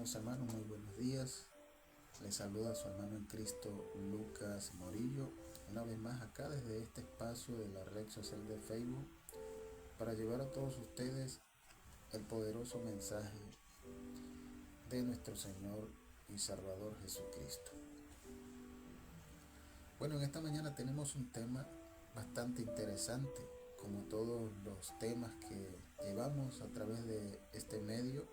Amados hermanos, muy buenos días. Les saluda a su hermano en Cristo, Lucas Morillo, una vez más acá desde este espacio de la red social de Facebook, para llevar a todos ustedes el poderoso mensaje de nuestro Señor y Salvador Jesucristo. Bueno, en esta mañana tenemos un tema bastante interesante, como todos los temas que llevamos a través de este medio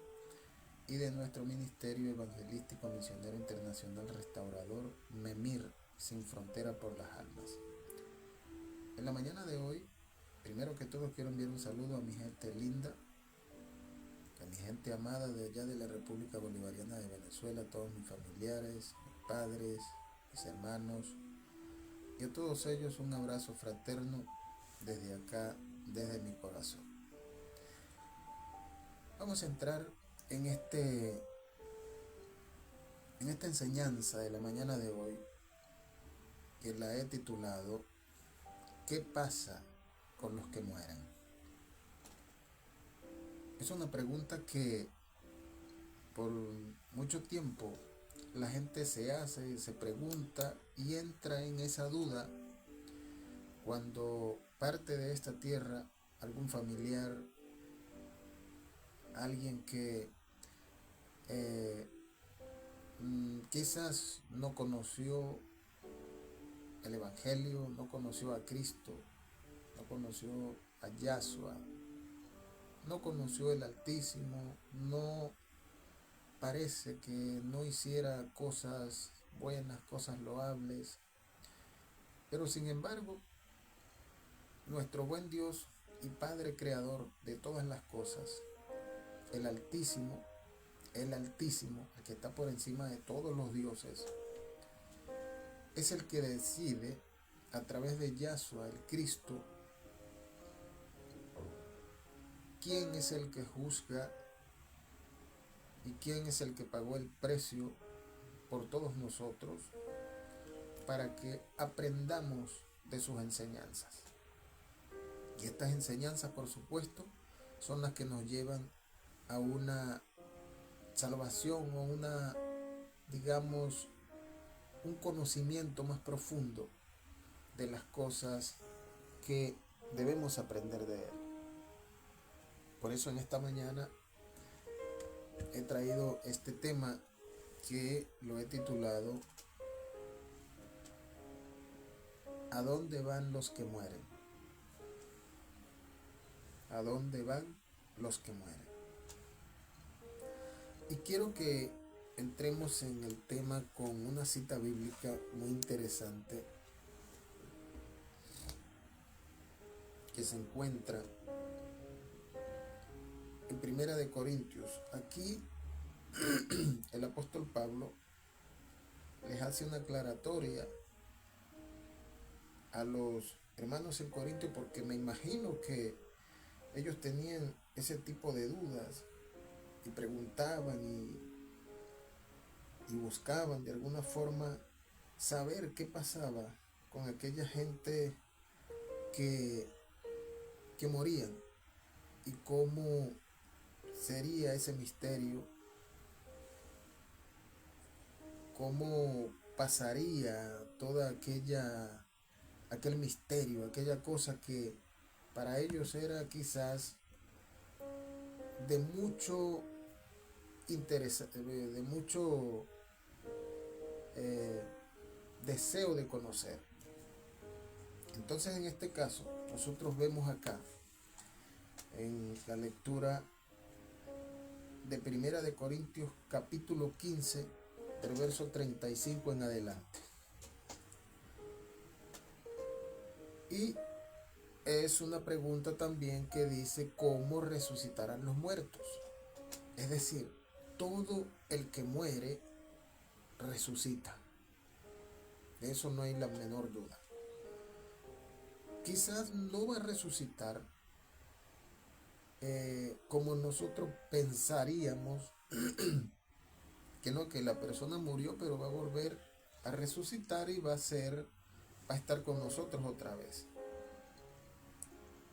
y de nuestro ministerio evangelístico misionero internacional restaurador MEMIR, sin frontera por las almas. En la mañana de hoy, primero que todo quiero enviar un saludo a mi gente linda, a mi gente amada de allá de la República Bolivariana de Venezuela, a todos mis familiares, mis padres, mis hermanos, y a todos ellos un abrazo fraterno desde acá, desde mi corazón. Vamos a entrar en esta enseñanza de la mañana de hoy, que la he titulado ¿Qué pasa con los que mueren? Es una pregunta que por mucho tiempo la gente se hace, se pregunta y entra en esa duda cuando parte de esta tierra algún familiar, alguien que eh, quizás no conoció el Evangelio, no conoció a Cristo, no conoció a Yahshua, no conoció el Altísimo, no parece que no hiciera cosas buenas, cosas loables, pero sin embargo, nuestro buen Dios y Padre Creador de todas las cosas, el Altísimo, el que está por encima de todos los dioses, es el que decide a través de Yahshua, el Cristo, quién es el que juzga y quién es el que pagó el precio por todos nosotros para que aprendamos de sus enseñanzas. Y estas enseñanzas, por supuesto, son las que nos llevan a una salvación o digamos, un conocimiento más profundo de las cosas que debemos aprender de Él. Por eso en esta mañana he traído este tema que lo he titulado ¿A dónde van los que mueren? ¿A dónde van los que mueren? Y quiero que entremos en el tema con una cita bíblica muy interesante que se encuentra en Primera de Corintios. Aquí el apóstol Pablo les hace una aclaratoria a los hermanos en Corintio, porque me imagino que ellos tenían ese tipo de dudas y preguntaban y buscaban de alguna forma saber qué pasaba con aquella gente que, que morían y cómo sería ese misterio, cómo pasaría toda aquel misterio, aquella cosa que para ellos era quizás de mucho interés, de mucho deseo de conocer. Entonces, en este caso, nosotros vemos acá en la lectura de Primera de Corintios capítulo 15, del verso 35 en adelante. Y es una pregunta también que dice ¿cómo resucitarán los muertos? Es decir, todo el que muere resucita. De eso no hay la menor duda. Quizás no va a resucitar como nosotros pensaríamos que no, que la persona murió, pero va a volver a resucitar y va a estar con nosotros otra vez.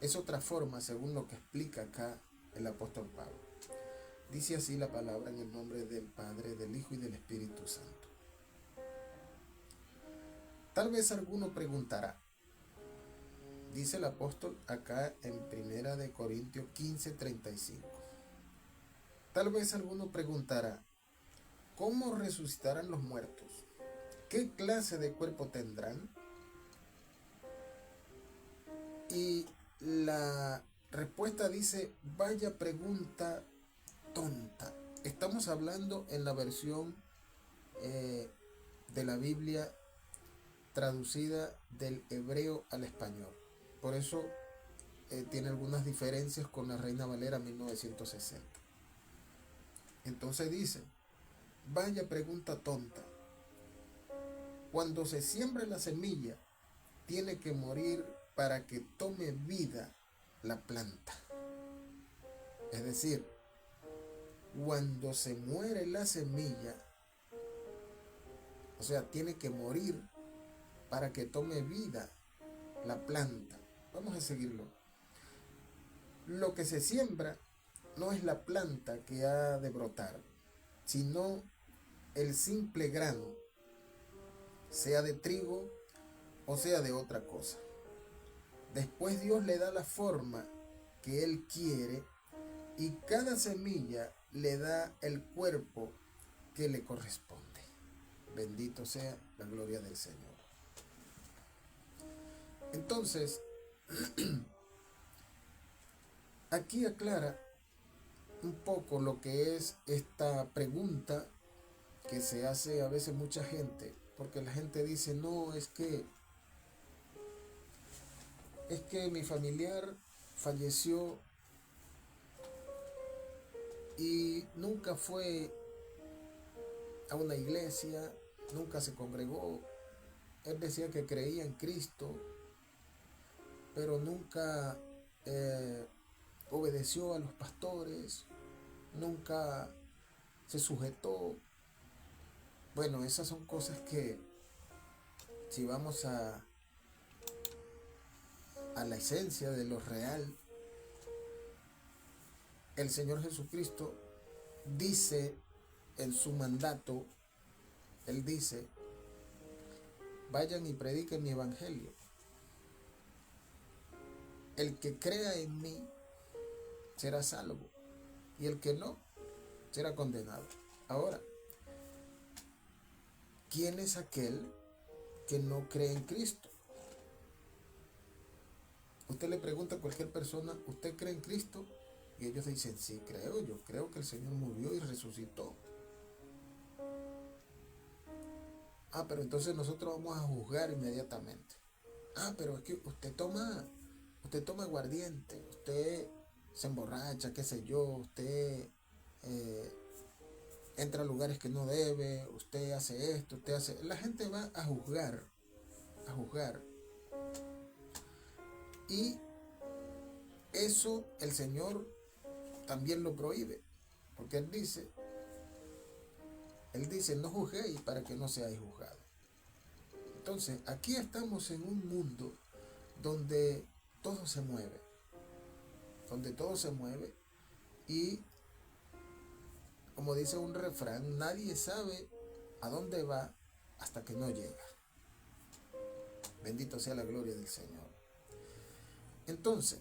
Es otra forma, según lo que explica acá el apóstol Pablo. Dice así la palabra en el nombre del Padre, del Hijo y del Espíritu Santo. Tal vez alguno preguntará, dice el apóstol acá en 1 Corintios 15:35. Tal vez alguno preguntará, ¿cómo resucitarán los muertos? ¿Qué clase de cuerpo tendrán? Y la respuesta dice, vaya pregunta tonta. Estamos hablando en la versión de la Biblia traducida del hebreo al español. Por eso tiene algunas diferencias con la Reina Valera 1960. Entonces dice, vaya pregunta tonta. Cuando se siembra la semilla, tiene que morir para que tome vida la planta. Es decir, cuando se muere la semilla, o sea, tiene que morir para que tome vida la planta. Vamos a seguirlo. Lo que se siembra no es la planta que ha de brotar, sino el simple grano, sea de trigo o sea de otra cosa. Después Dios le da la forma que Él quiere y cada semilla le da el cuerpo que le corresponde. Bendito sea la gloria del Señor. Entonces, aquí aclara un poco lo que es esta pregunta que se hace a veces mucha gente, porque la gente dice, no, es que mi familiar falleció y nunca fue a una iglesia, nunca se congregó. Él decía que creía en Cristo, pero nunca obedeció a los pastores, nunca se sujetó. Bueno, esas son cosas que, si vamos a la esencia de lo real, el Señor Jesucristo dice en su mandato, Él dice, vayan y prediquen mi evangelio. El que crea en mí será salvo, y el que no, será condenado. Ahora, ¿quién es aquel que no cree en Cristo? Usted le pregunta a cualquier persona, ¿usted cree en Cristo? Y ellos dicen, sí, creo, yo creo que el Señor murió y resucitó. Pero entonces nosotros vamos a juzgar inmediatamente. Pero es que usted toma aguardiente, usted se emborracha, qué sé yo, usted entra a lugares que no debe, usted hace esto, usted hace... La gente va a juzgar. Y eso el Señor también lo prohíbe, porque Él dice, no juzguéis para que no seáis juzgados. Entonces, aquí estamos en un mundo donde todo se mueve, y, como dice un refrán, nadie sabe a dónde va hasta que no llega. Bendito sea la gloria del Señor. Entonces,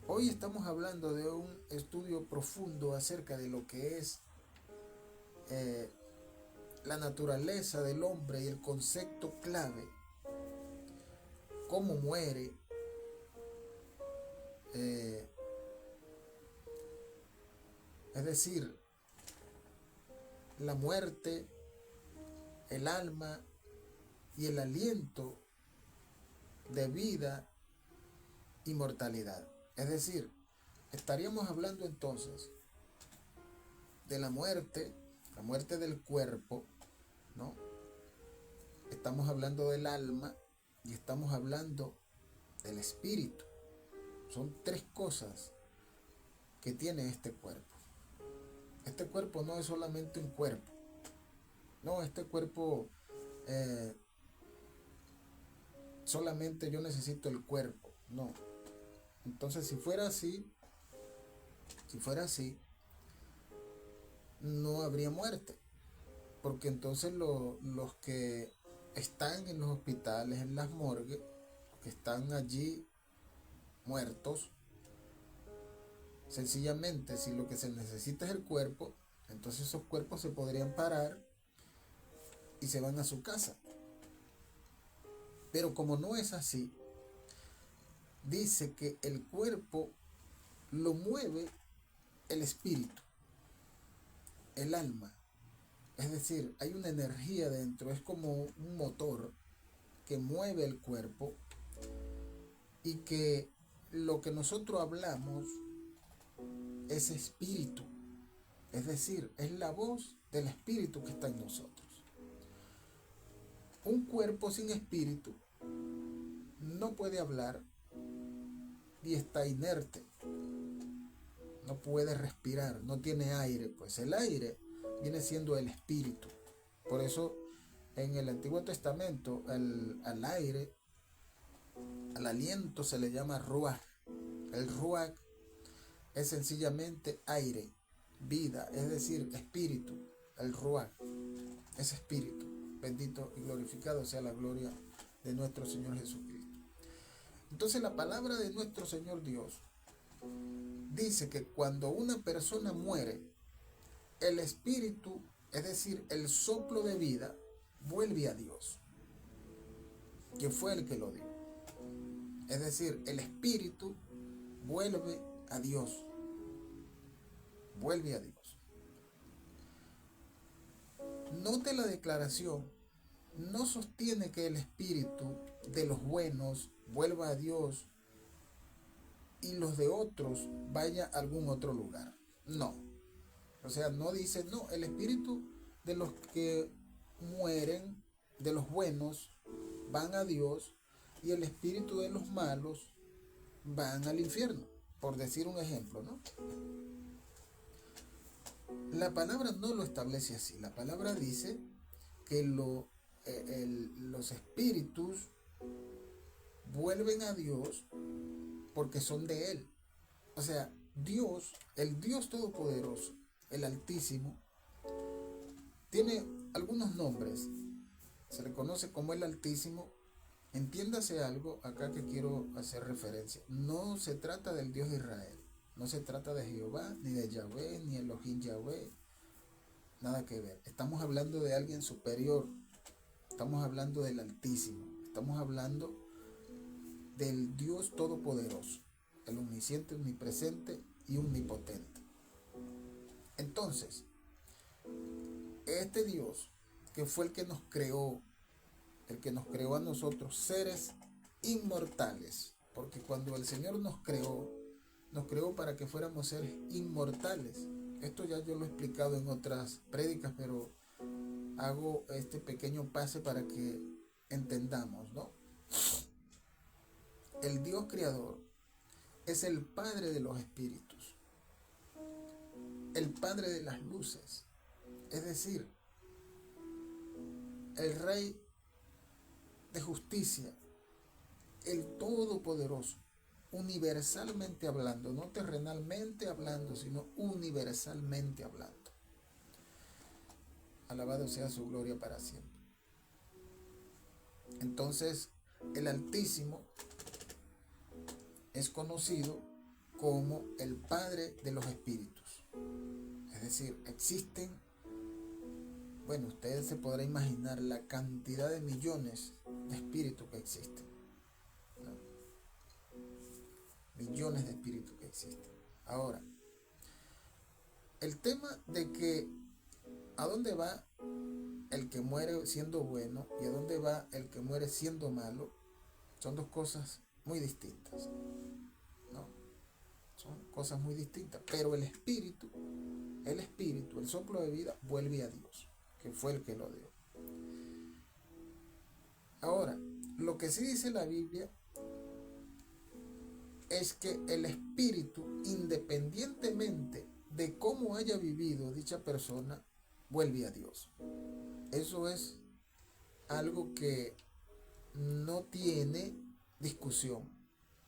hoy estamos hablando de un estudio profundo acerca de lo que es la naturaleza del hombre y el concepto clave, cómo muere, es decir, la muerte, el alma y el aliento de vida y mortalidad. Es decir, estaríamos hablando entonces de la muerte del cuerpo, ¿no? Estamos hablando del alma y estamos hablando del espíritu. Son tres cosas que tiene este cuerpo. Este cuerpo no es solamente un cuerpo. No, este cuerpo solamente yo necesito el cuerpo. No. Entonces, si fuera así, no habría muerte, porque entonces los que están en los hospitales, en las morgues, que están allí muertos, sencillamente si lo que se necesita es el cuerpo, entonces esos cuerpos se podrían parar y se van a su casa. Pero como no es así, dice que el cuerpo lo mueve el espíritu, el alma. Es decir, hay una energía dentro, es como un motor que mueve el cuerpo y que lo que nosotros hablamos es espíritu. Es decir, es la voz del espíritu que está en nosotros. Un cuerpo sin espíritu no puede hablar y está inerte. No puede respirar, no tiene aire. Pues el aire viene siendo el espíritu. Por eso en el Antiguo Testamento al aire, al aliento se le llama ruach. El ruach es sencillamente aire, vida, es decir, espíritu. El ruach es espíritu. Bendito y glorificado sea la gloria de nuestro Señor Jesucristo. Entonces la palabra de nuestro Señor Dios dice que cuando una persona muere, el espíritu, es decir, el soplo de vida, vuelve a Dios, que fue el que lo dio. Es decir, el espíritu vuelve a Dios, vuelve a Dios. Note la declaración, no sostiene que el espíritu de los buenos vuelva a Dios y los de otros vaya a algún otro lugar. No. O sea, no dice, no, el espíritu de los que mueren, de los buenos, van a Dios y el espíritu de los malos van al infierno, por decir un ejemplo, ¿no? La palabra no lo establece así. La palabra dice que los espíritus vuelven a Dios porque son de Él. O sea, Dios, el Dios Todopoderoso, el Altísimo, tiene algunos nombres. Se le conoce como el Altísimo. Entiéndase algo acá que quiero hacer referencia. No se trata del Dios de Israel. No se trata de Jehová, ni de Yahvé, ni Elohim Yahvé. Nada que ver. Estamos hablando de alguien superior. Estamos hablando del Altísimo. Estamos hablando del Dios Todopoderoso. El omnisciente, omnipresente y omnipotente. Entonces, este Dios, que fue el que nos creó a nosotros, seres inmortales, porque cuando el Señor nos creó para que fuéramos seres inmortales. Esto ya yo lo he explicado en otras prédicas, pero hago este pequeño pase para que entendamos, ¿no? El Dios creador es el Padre de los espíritus, el Padre de las luces, es decir, el Rey de justicia, el Todopoderoso, universalmente hablando, no terrenalmente hablando, sino universalmente hablando. Alabado sea su gloria para siempre. Entonces, el Altísimo es conocido como el Padre de los espíritus. Es decir, existen, bueno, ustedes se podrán imaginar la cantidad de millones de espíritus que existen, ¿no? Millones de espíritus que existen. Ahora, el tema de que a dónde va el que muere siendo bueno y a dónde va el que muere siendo malo son dos cosas muy distintas, ¿no? Son cosas muy distintas, pero el espíritu, el soplo de vida vuelve a Dios, que fue el que lo dio. Ahora, lo que sí dice la Biblia es que el espíritu, independientemente de cómo haya vivido dicha persona, vuelve a Dios. Eso es algo que no tiene discusión.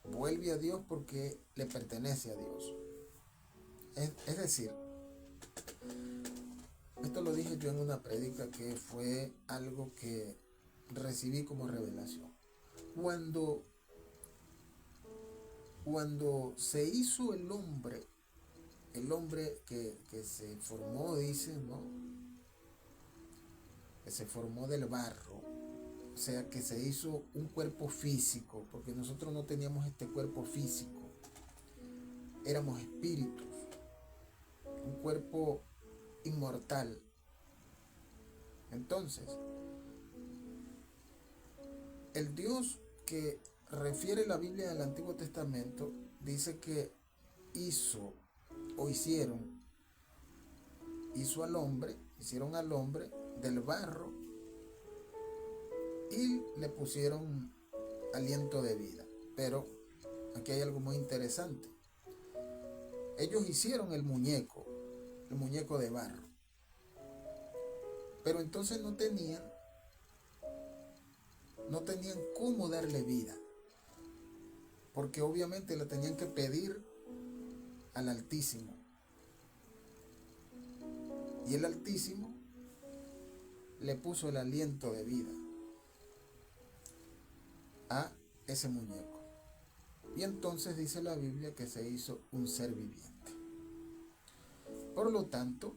Vuelve a Dios porque le pertenece a Dios. Es decir, Esto lo dije yo en una prédica que fue algo que recibí como revelación. Cuando, cuando se hizo el hombre que se formó, dicen, ¿no? Que se formó del barro, o sea, que se hizo un cuerpo físico, porque nosotros no teníamos este cuerpo físico, éramos espíritus, un cuerpo inmortal. Entonces, el Dios que refiere la Biblia del Antiguo Testamento dice que hizo o hicieron al hombre del barro y le pusieron aliento de vida. Pero aquí hay algo muy interesante. Ellos hicieron el muñeco de barro, pero entonces no tenían cómo darle vida, porque obviamente le tenían que pedir al Altísimo. Y el Altísimo le puso el aliento de vida a ese muñeco. Y entonces dice la Biblia que se hizo un ser viviente. Por lo tanto,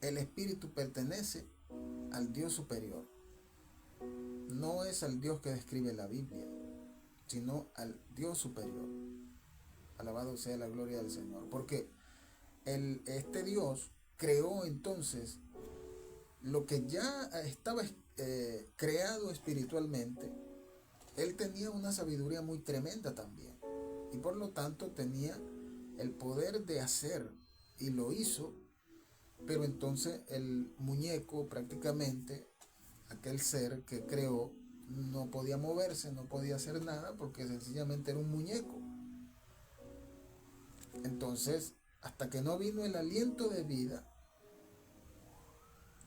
el espíritu pertenece al Dios superior. No es al Dios que describe la Biblia, sino al Dios superior. Alabado sea la gloria del Señor. Porque este Dios creó entonces lo que ya estaba creado espiritualmente. Él tenía una sabiduría muy tremenda también. Y por lo tanto tenía el poder de hacer. Y lo hizo. Pero entonces el muñeco prácticamente, aquel ser que creó, no podía moverse, no podía hacer nada porque sencillamente era un muñeco. Entonces, hasta que no vino el aliento de vida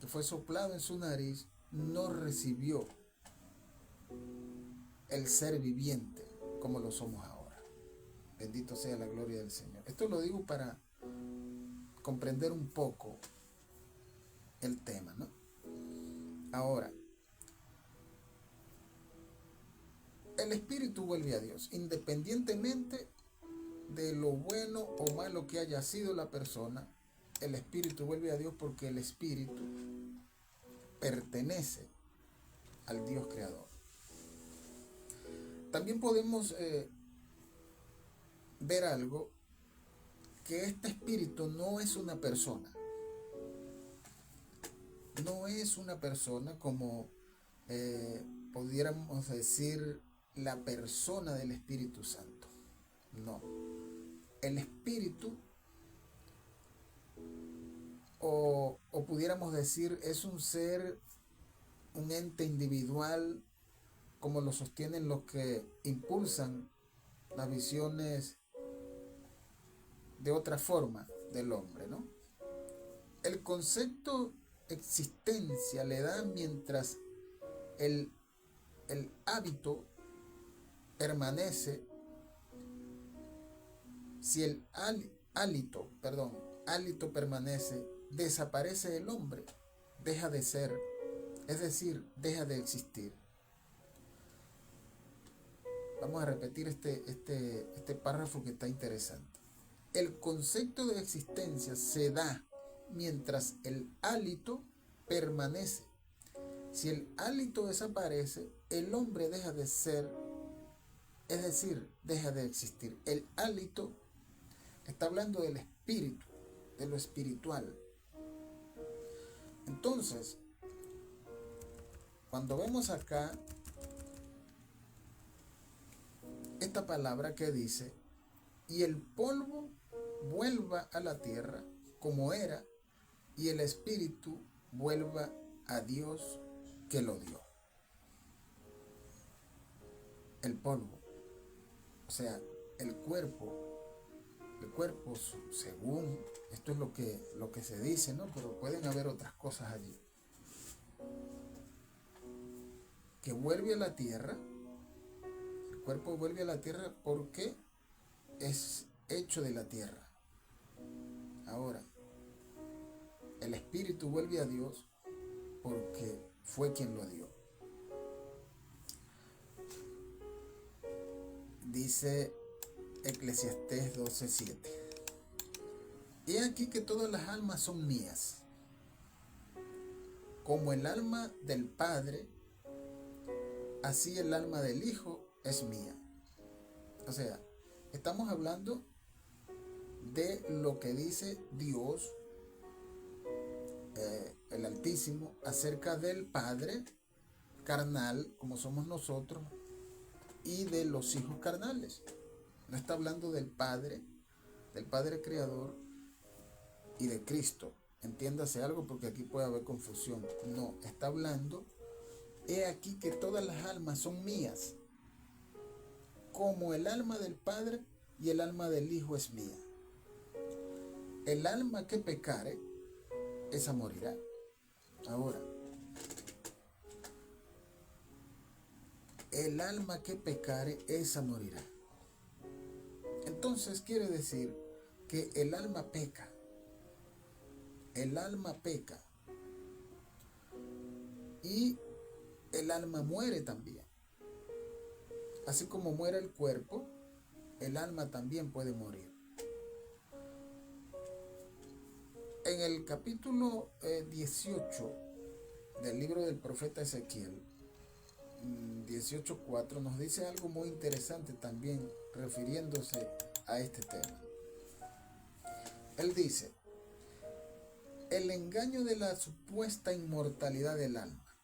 que fue soplado en su nariz, no recibió el ser viviente como lo somos ahora. Bendito sea la gloria del Señor. Esto lo digo para comprender un poco el tema, ¿no? Ahora, el espíritu vuelve a Dios, independientemente de lo bueno o malo que haya sido la persona. El espíritu vuelve a Dios porque el espíritu pertenece al Dios creador. También podemos ver algo, que este espíritu no es una persona. No es una persona como pudiéramos decir la persona del Espíritu Santo. No. El espíritu, o pudiéramos decir, es un ser, un ente individual, como lo sostienen los que impulsan las visiones de otra forma del hombre, ¿no? El concepto existencia le da mientras el hábito permanece. Si el hálito permanece, desaparece el hombre, deja de ser, es decir, deja de existir. Vamos a repetir este párrafo que está interesante. El concepto de existencia se da mientras el hálito permanece. Si el hálito desaparece, el hombre deja de ser, es decir, deja de existir. El hálito está hablando del espíritu, de lo espiritual. Entonces, cuando vemos acá esta palabra que dice, y el polvo vuelva a la tierra como era, y el espíritu vuelva a Dios que lo dio. El polvo, o sea, el cuerpo, según esto es lo que se dice, ¿no? Pero pueden haber otras cosas allí. Que vuelve a la tierra, el cuerpo vuelve a la tierra porque es hecho de la tierra. Ahora, El espíritu vuelve a Dios porque fue quien lo dio. Dice Eclesiastés 12:7. He aquí que todas las almas son mías, como el alma del Padre, así el alma del Hijo es mía. O sea, estamos hablando de lo que dice Dios, el Altísimo, acerca del Padre carnal, como somos nosotros, y de los hijos carnales. No está hablando del Padre Creador y de Cristo. Entiéndase algo, porque aquí puede haber confusión. No, está hablando, he aquí que todas las almas son mías, como el alma del Padre y el alma del Hijo es mía. El alma que pecare, esa morirá. Ahora, el alma que pecare, esa morirá. Entonces quiere decir que el alma peca. El alma peca. Y el alma muere también. Así como muere el cuerpo, el alma también puede morir. En el capítulo 18 del libro del profeta Ezequiel, 18:4, nos dice algo muy interesante también refiriéndose a este tema. Él dice: el engaño de la supuesta inmortalidad del alma.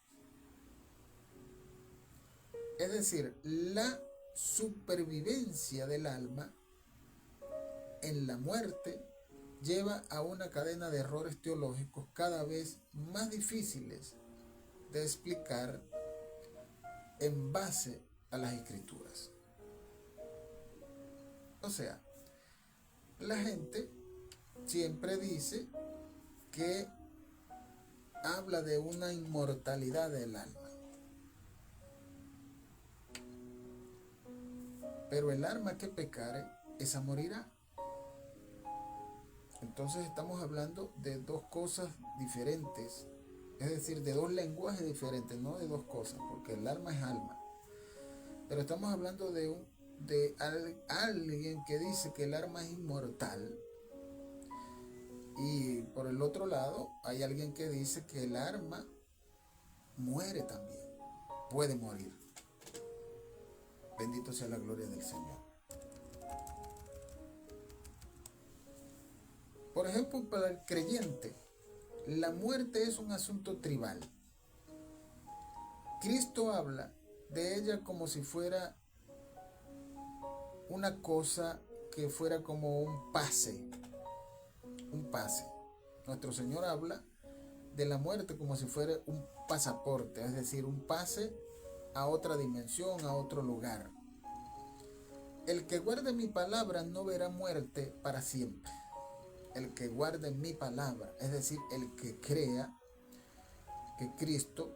Es decir, la supervivencia del alma en la muerte lleva a una cadena de errores teológicos cada vez más difíciles de explicar en base a las Escrituras. O sea, la gente siempre dice que habla de una inmortalidad del alma. Pero el alma que pecare, esa morirá. Entonces estamos hablando de dos cosas diferentes, es decir, de dos lenguajes diferentes, no de dos cosas, porque el alma es alma. Pero estamos hablando de alguien que dice que el alma es inmortal, y por el otro lado hay alguien que dice que el alma muere también, puede morir. Bendito sea la gloria del Señor. Por ejemplo, para el creyente, la muerte es un asunto tribal. Cristo habla de ella como si fuera una cosa que fuera como un pase. Un pase. Nuestro Señor habla de la muerte como si fuera un pasaporte, es decir, un pase a otra dimensión, a otro lugar. El que guarde mi palabra no verá muerte para siempre. El que guarde mi palabra, es decir, el que crea que Cristo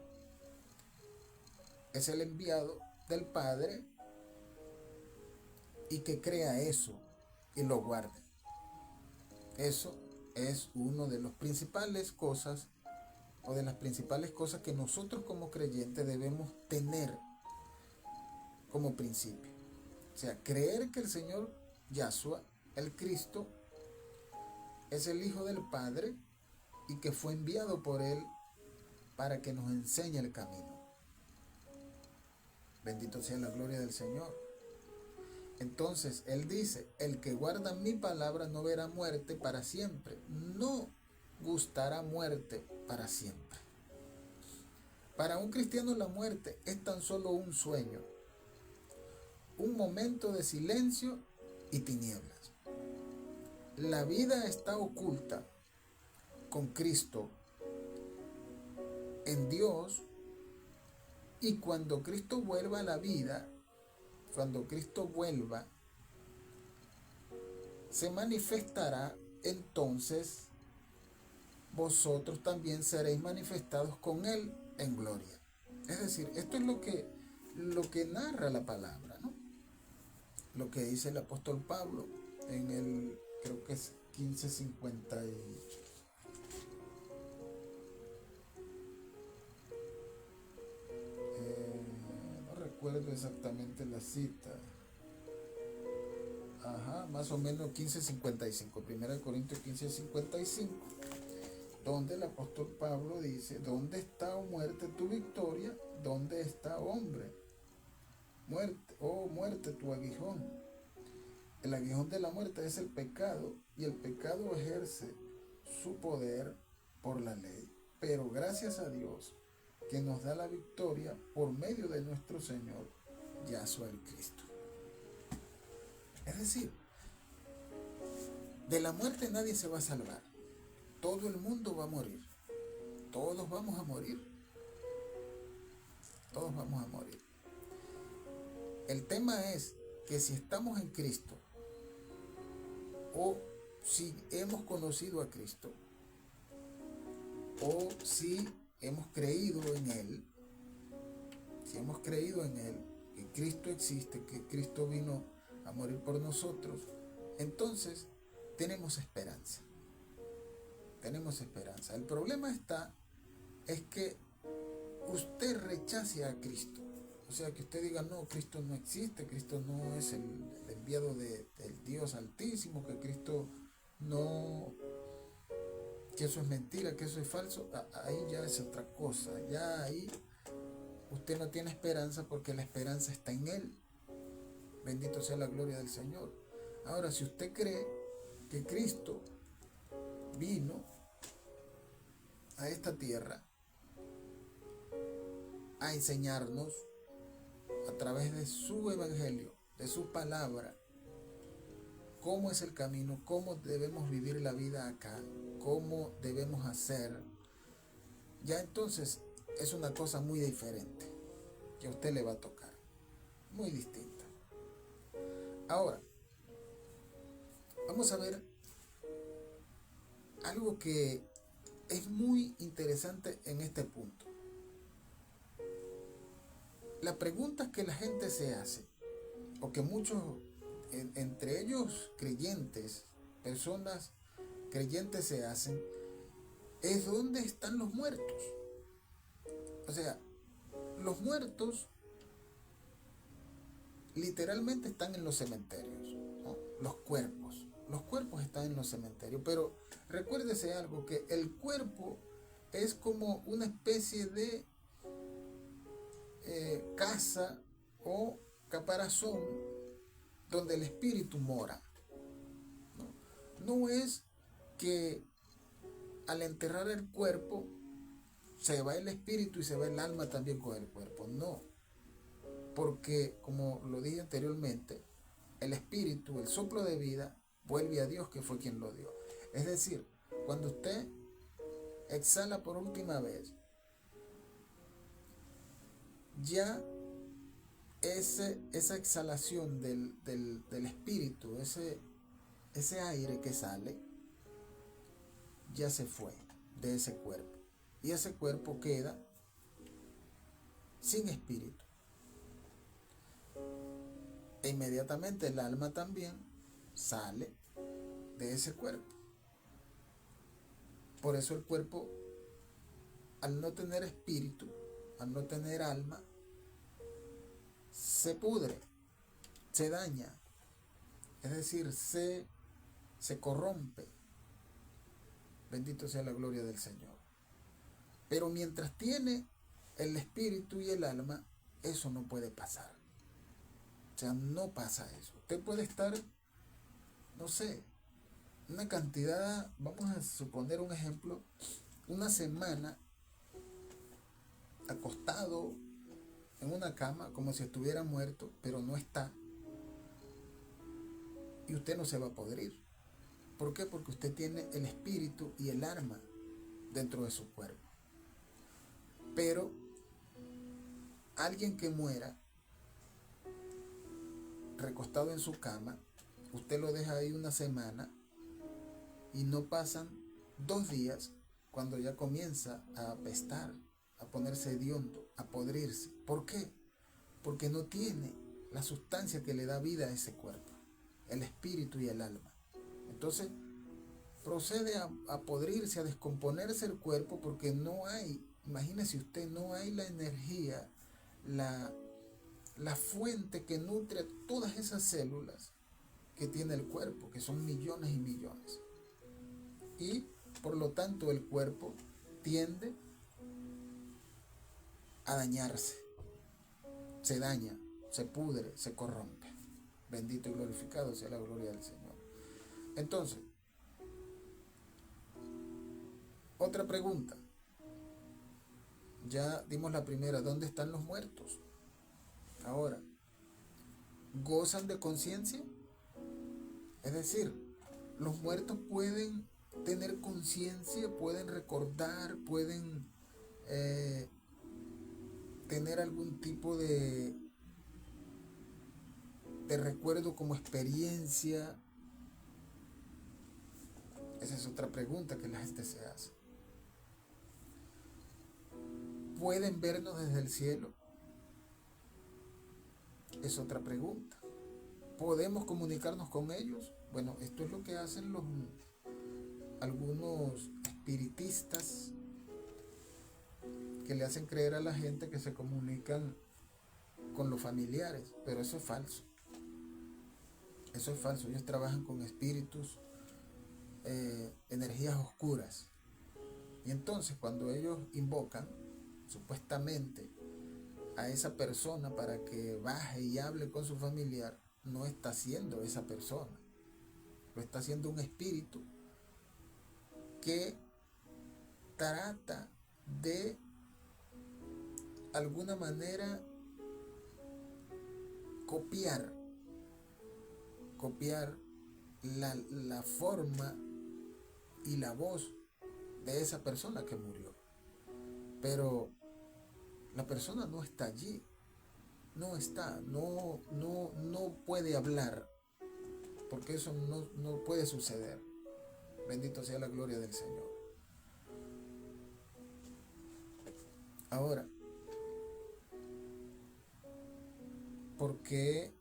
es el enviado del Padre y que crea eso y lo guarde. Eso es uno de los principales cosas, o de las principales cosas que nosotros como creyentes debemos tener como principio. O sea, creer que el Señor Yahshua, el Cristo, es el Hijo del Padre y que fue enviado por Él para que nos enseñe el camino. Bendito sea la gloria del Señor. Entonces, Él dice, el que guarda mi palabra no verá muerte para siempre. No gustará muerte para siempre. Para un cristiano la muerte es tan solo un sueño, un momento de silencio y tinieblas. La vida está oculta con Cristo en Dios, y cuando Cristo vuelva a la vida, cuando Cristo vuelva, se manifestará, entonces vosotros también seréis manifestados con Él en gloria. Es decir, esto es lo que narra la palabra, ¿no? Lo que dice el apóstol Pablo en el, creo que es 15:50 recuerdo exactamente la cita. Ajá, más o menos 15:55, 1 Corintios 15:55, donde el apóstol Pablo dice: ¿dónde está, oh muerte, tu victoria? ¿Dónde está, hombre? Muerte, oh muerte, tu aguijón. El aguijón de la muerte es el pecado, y el pecado ejerce su poder por la ley. Pero gracias a Dios, que nos da la victoria por medio de nuestro Señor Yahshua el Cristo. Es decir, de la muerte nadie se va a salvar. Todo el mundo va a morir. Todos vamos a morir. Todos vamos a morir. El tema es que si estamos en Cristo, o si hemos conocido a Cristo, o si hemos creído en Él, si hemos creído en Él, que Cristo existe, que Cristo vino a morir por nosotros, entonces tenemos esperanza. Tenemos esperanza. El problema es que usted rechace a Cristo. O sea, que usted diga: no, Cristo no existe, Cristo no es el enviado del Dios Altísimo, que Cristo no, que eso es mentira, que eso es falso. Ahí ya es otra cosa. Ya ahí usted no tiene esperanza, porque la esperanza está en Él. Bendito sea la gloria del Señor. Ahora, si usted cree que Cristo vino a esta tierra a enseñarnos a través de su evangelio, de su palabra, cómo es el camino, cómo debemos vivir la vida acá, cómo debemos hacer, ya entonces es una cosa muy diferente que a usted le va a tocar, muy distinta. Ahora, vamos a ver algo que es muy interesante en este punto. La pregunta que la gente se hace, o que muchos, entre ellos creyentes, personas creyentes se hacen, es: ¿dónde están los muertos? O sea, los muertos literalmente están en los cementerios, ¿no? Los cuerpos están en los cementerios, pero recuérdese algo, que el cuerpo es como una especie de casa o caparazón donde el espíritu mora, ¿no? No es que al enterrar el cuerpo se va el espíritu y se va el alma también con el cuerpo, no, porque como lo dije anteriormente, el espíritu, el soplo de vida, vuelve a Dios, que fue quien lo dio. Es decir, cuando usted exhala por última vez, ya esa exhalación del espíritu, ese aire que sale, ya se fue de ese cuerpo. Y ese cuerpo queda sin espíritu. E inmediatamente el alma también sale de ese cuerpo. Por eso el cuerpo, al no tener espíritu, al no tener alma, se pudre, se daña, es decir, se corrompe. Bendito sea la gloria del Señor. Pero mientras tiene el espíritu y el alma, eso no puede pasar. O sea, no pasa eso. Usted puede estar, no sé, una cantidad, vamos a suponer un ejemplo, una semana acostado en una cama como si estuviera muerto, pero no está. Y usted no se va a podrir. ¿Por qué? Porque usted tiene el espíritu y el alma dentro de su cuerpo. Pero alguien que muera recostado en su cama, usted lo deja ahí una semana y no pasan 2 días cuando ya comienza a apestar, a ponerse hediondo, a podrirse. ¿Por qué? Porque no tiene la sustancia que le da vida a ese cuerpo, el espíritu y el alma. Entonces procede a podrirse, a descomponerse el cuerpo, porque no hay, imagínese usted, no hay la energía, la fuente que nutre a todas esas células que tiene el cuerpo, que son millones y millones. Y por lo tanto el cuerpo tiende a dañarse, se daña, se pudre, se corrompe. Bendito y glorificado sea la gloria del Señor. Entonces, otra pregunta. Ya dimos la primera, ¿dónde están los muertos? Ahora, ¿gozan de conciencia? Es decir, los muertos pueden tener conciencia, pueden recordar, pueden tener algún tipo de recuerdo como experiencia. Esa es otra pregunta que la gente se hace. ¿Pueden vernos desde el cielo? Es otra pregunta. ¿Podemos comunicarnos con ellos? Bueno, esto es lo que hacen algunos espiritistas, que le hacen creer a la gente que se comunican con los familiares, pero eso es falso. Eso es falso. Ellos trabajan con espíritus, energías oscuras. Y entonces cuando ellos invocan supuestamente a esa persona para que baje y hable con su familiar, no está siendo esa persona, lo está haciendo un espíritu que trata de alguna manera copiar la forma y la voz de esa persona que murió. Pero la persona no está allí, no está, no puede hablar, porque eso no puede suceder. Bendito sea la gloria del Señor. Ahora, ¿por qué,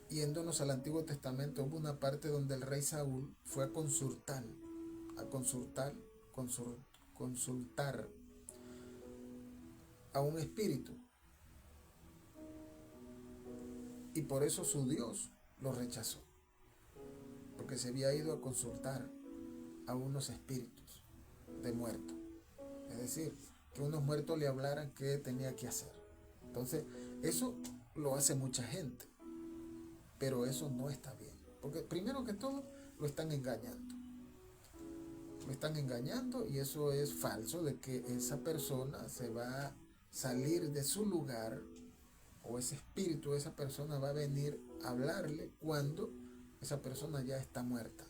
yéndonos al Antiguo Testamento, hubo una parte donde el rey Saúl fue a consultar a un espíritu, y por eso su Dios lo rechazó, porque se había ido a consultar a unos espíritus de muertos? Es decir, que unos muertos le hablaran qué tenía que hacer. Entonces, eso lo hace mucha gente, pero eso no está bien, porque primero que todo lo están engañando. Lo están engañando, y eso es falso, de que esa persona se va a salir de su lugar, o ese espíritu de esa persona va a venir a hablarle cuando esa persona ya está muerta.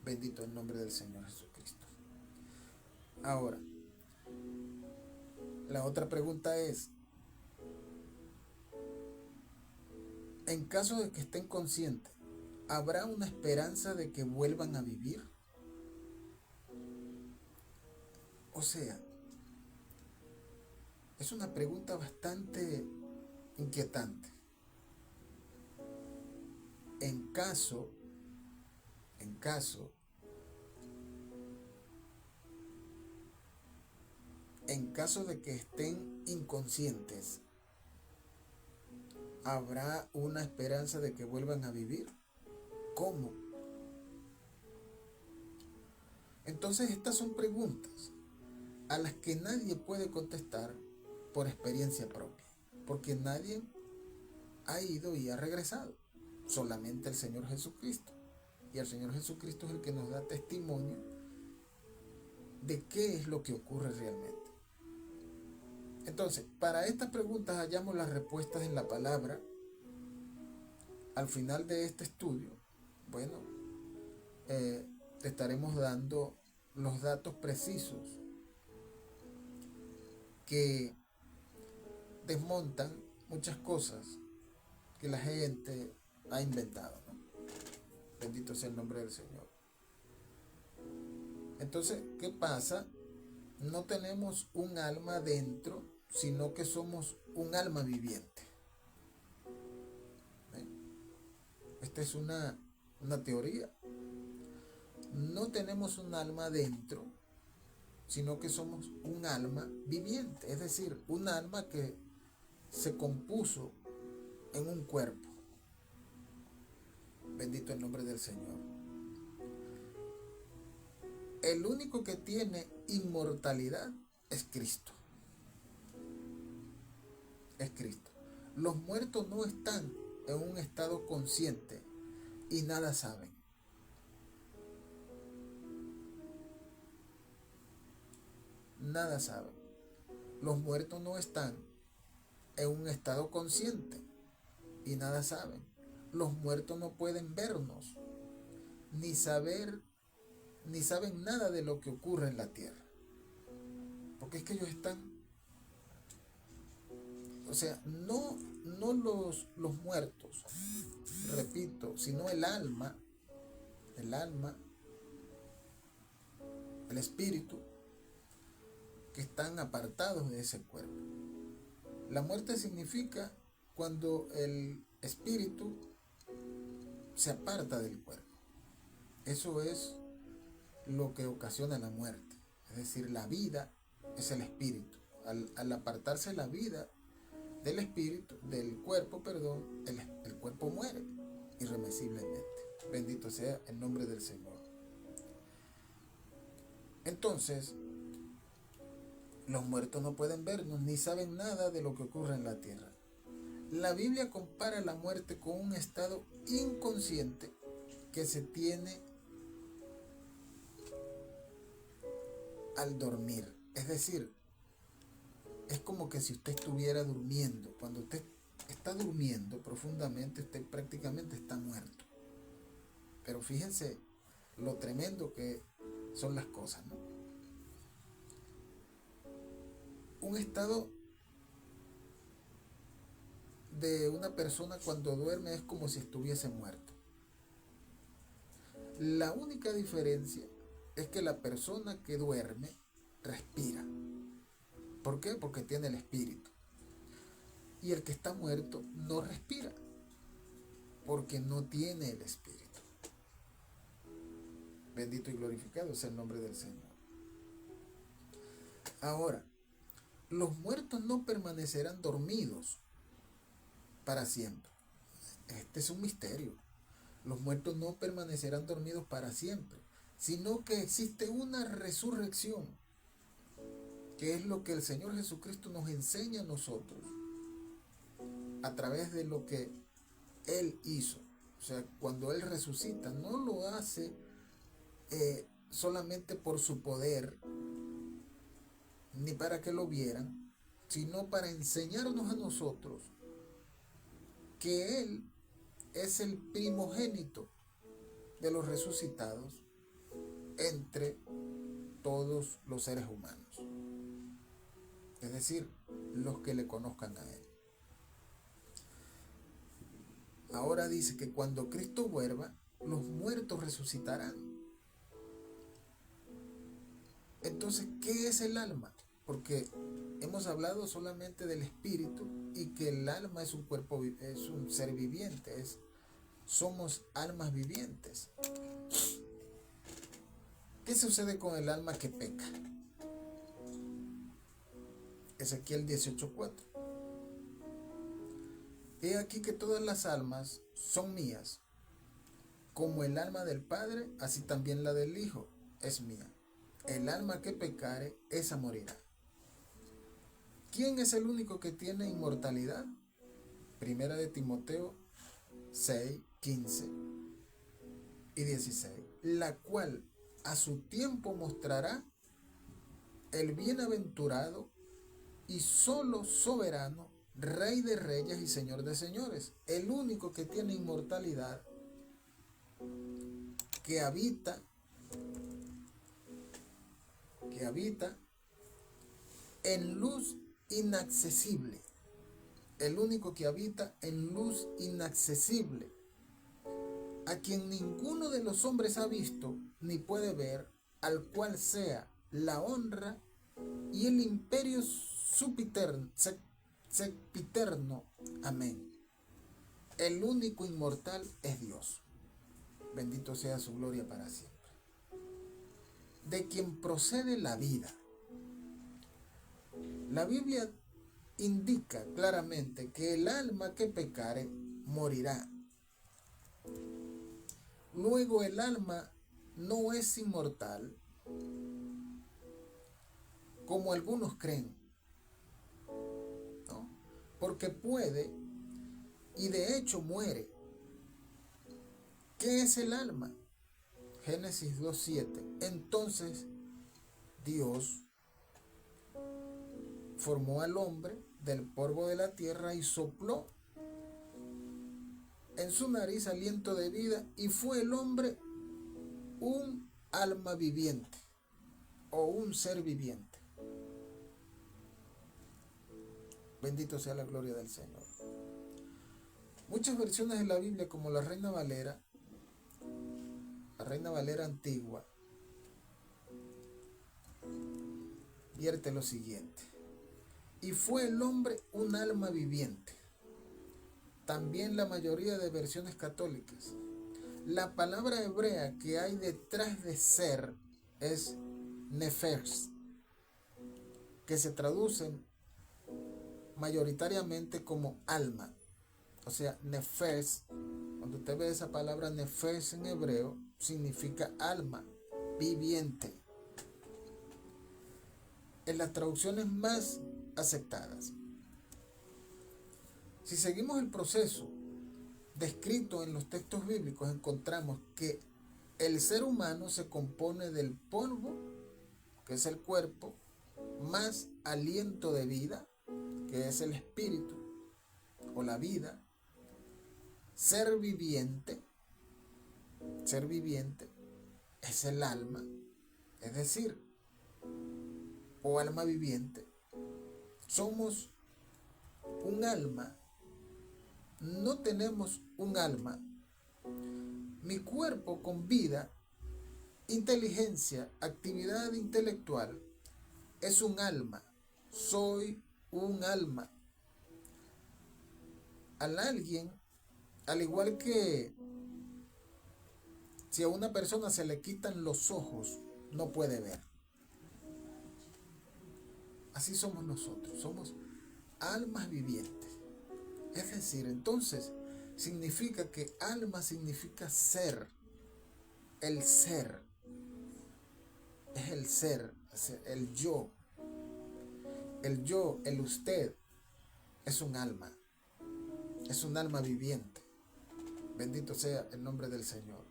Bendito el nombre del Señor Jesucristo. Ahora, la otra pregunta es, en caso de que estén conscientes, ¿habrá una esperanza de que vuelvan a vivir? O sea, es una pregunta bastante inquietante. En caso de que estén inconscientes, ¿habrá una esperanza de que vuelvan a vivir? ¿Cómo? Entonces, estas son preguntas a las que nadie puede contestar por experiencia propia, porque nadie ha ido y ha regresado, solamente el Señor Jesucristo. Y el Señor Jesucristo es el que nos da testimonio de qué es lo que ocurre realmente. Entonces, para estas preguntas hallamos las respuestas en la palabra. Al final de este estudio, bueno, te estaremos dando los datos precisos que desmontan muchas cosas que la gente ha inventado, ¿no? Bendito sea el nombre del Señor. Entonces, ¿qué pasa? No tenemos un alma dentro, sino que somos un alma viviente. Esta es una teoría. No tenemos un alma dentro, sino que somos un alma viviente, es decir, un alma que se compuso en un cuerpo. Bendito el nombre del Señor. El único que tiene inmortalidad es Cristo. Es Cristo. Los muertos no están en un estado consciente y nada saben. Nada saben. Los muertos no están en un estado consciente y nada saben. Los muertos no pueden vernos, ni saber, ni saben nada de lo que ocurre en la tierra. Porque es que ellos están, o sea, no los muertos, repito, sino el alma, el espíritu, que están apartados de ese cuerpo. La muerte significa cuando el espíritu se aparta del cuerpo. Eso es lo que ocasiona la muerte. Es decir, la vida es el espíritu. Al apartarse la vida del espíritu, del cuerpo, perdón, el cuerpo muere irremisiblemente. Bendito sea el nombre del Señor. Entonces, los muertos no pueden vernos ni saben nada de lo que ocurre en la tierra. La Biblia compara la muerte con un estado inconsciente que se tiene al dormir. Es decir, es como que si usted estuviera durmiendo. Cuando usted está durmiendo profundamente, usted prácticamente está muerto. Pero fíjense lo tremendo que son las cosas, ¿no? Un estado de una persona cuando duerme es como si estuviese muerto. La única diferencia es que la persona que duerme respira. ¿Por qué? Porque tiene el espíritu. Y el que está muerto no respira, porque no tiene el espíritu. Bendito y glorificado sea el nombre del Señor. Ahora, los muertos no permanecerán dormidos para siempre. Este es un misterio. Los muertos no permanecerán dormidos para siempre, sino que existe una resurrección, que es lo que el Señor Jesucristo nos enseña a nosotros a través de lo que Él hizo. O sea, cuando Él resucita, no lo hace solamente por su poder, ni para que lo vieran, sino para enseñarnos a nosotros que Él es el primogénito de los resucitados entre todos los seres humanos. Es decir, los que le conozcan a Él. Ahora dice que cuando Cristo vuelva, los muertos resucitarán. Entonces, ¿qué es el alma? Porque hemos hablado solamente del espíritu y que el alma es un cuerpo, es un ser viviente, somos almas vivientes. ¿Qué sucede con el alma que peca? Ezequiel 18:4. He aquí que todas las almas son mías, como el alma del Padre, así también la del Hijo es mía. El alma que pecare, esa morirá. ¿Quién es el único que tiene inmortalidad? Primera de Timoteo 6, 15 y 16. La cual a su tiempo mostrará el bienaventurado y solo soberano, Rey de reyes y Señor de señores. El único que tiene inmortalidad, que habita en luz inaccesible. El único que habita en luz inaccesible, a quien ninguno de los hombres ha visto ni puede ver, al cual sea la honra y el imperio sempiterno. Amén. El único inmortal es Dios. Bendito sea su gloria para siempre. De quien procede la vida. La Biblia indica claramente que el alma que pecare morirá. Luego el alma no es inmortal, como algunos creen, ¿no? Porque puede y de hecho muere. ¿Qué es el alma? Génesis 2:7. Entonces Dios formó al hombre del polvo de la tierra y sopló en su nariz aliento de vida, y fue el hombre un alma viviente o un ser viviente. Bendito sea la gloria del Señor. Muchas versiones de la Biblia, como la Reina Valera antigua, vierte lo siguiente: y fue el hombre un alma viviente. También la mayoría de versiones católicas. La palabra hebrea que hay detrás de ser es nefesh, que se traduce mayoritariamente como alma. O sea, nefesh, cuando usted ve esa palabra nefesh en hebreo, significa alma, viviente. En las traducciones más aceptadas. Si seguimos el proceso descrito en los textos bíblicos, encontramos que el ser humano se compone del polvo, que es el cuerpo, más aliento de vida, que es el espíritu o la vida. Ser viviente es el alma, es decir, o alma viviente. Somos un alma. No tenemos un alma. Mi cuerpo con vida, inteligencia, actividad intelectual, es un alma. Soy un alma. Al igual que si a una persona se le quitan los ojos, no puede ver. Así somos nosotros, somos almas vivientes. Es decir, entonces, significa que alma significa ser. El ser. Es el ser, el yo. El yo, el usted, es un alma. Es un alma viviente. Bendito sea el nombre del Señor.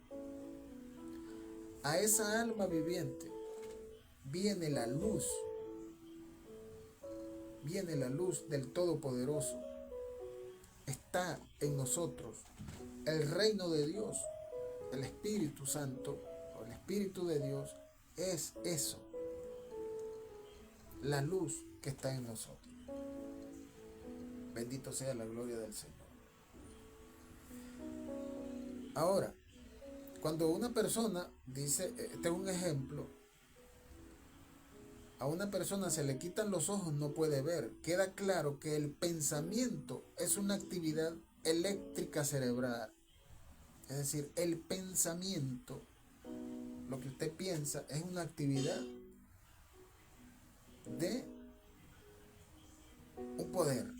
A esa alma viviente viene la luz. Viene la luz del Todopoderoso. Está en nosotros el reino de Dios, el Espíritu Santo o el Espíritu de Dios es eso, la luz que está en nosotros. Bendito sea la gloria del Señor. Ahora, cuando una persona dice, este es un ejemplo, a una persona se le quitan los ojos, no puede ver. Queda claro que el pensamiento es una actividad eléctrica cerebral. Es decir, el pensamiento, lo que usted piensa, es una actividad de un poder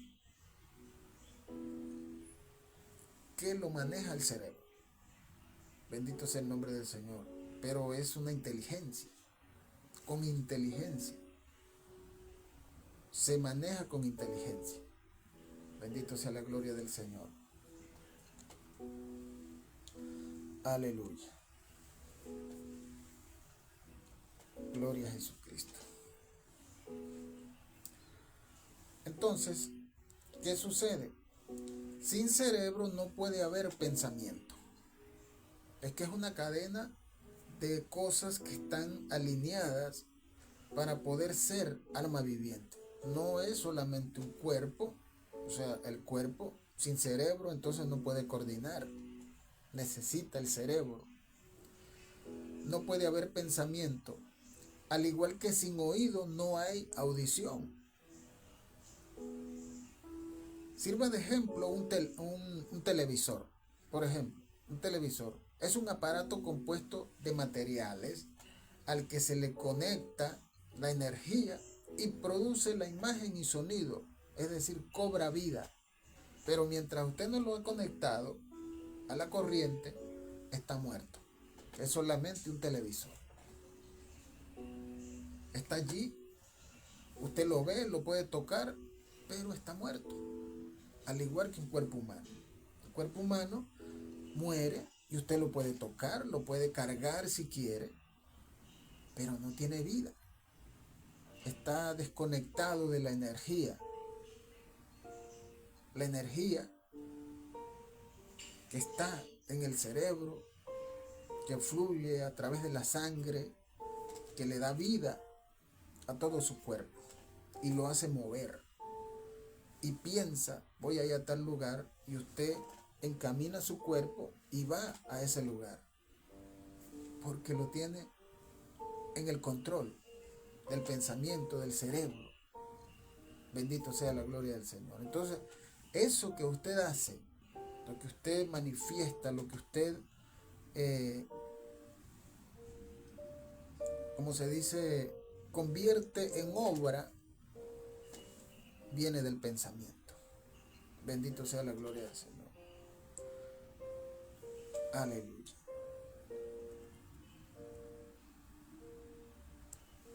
que lo maneja el cerebro. Bendito sea el nombre del Señor. Pero es una inteligencia. Con inteligencia. Se maneja con inteligencia. Bendito sea la gloria del Señor. Aleluya. Gloria a Jesucristo. Entonces, ¿qué sucede? Sin cerebro no puede haber pensamiento. Es que es una cadena de cosas que están alineadas para poder ser alma viviente. No es solamente un cuerpo, o sea, el cuerpo sin cerebro entonces no puede coordinar. Necesita el cerebro. No puede haber pensamiento. Al igual que sin oído no hay audición. Sirva de ejemplo un televisor. Por ejemplo, un televisor es un aparato compuesto de materiales al que se le conecta la energía y produce la imagen y sonido, es decir, cobra vida. Pero mientras usted no lo ha conectado a la corriente, está muerto. Es solamente un televisor. Está allí, usted lo ve, lo puede tocar, pero está muerto. Al igual que un cuerpo humano. El cuerpo humano muere y usted lo puede tocar, lo puede cargar si quiere, pero no tiene vida. Está desconectado de la energía. La energía que está en el cerebro, que fluye a través de la sangre, que le da vida a todo su cuerpo y lo hace mover. Y piensa, voy a ir a tal lugar, y usted encamina su cuerpo y va a ese lugar. Porque lo tiene en el control del pensamiento, del cerebro. Bendito sea la gloria del Señor. Entonces, eso que usted hace, lo que usted manifiesta, lo que usted, como se dice, convierte en obra, viene del pensamiento. Bendito sea la gloria del Señor. Aleluya.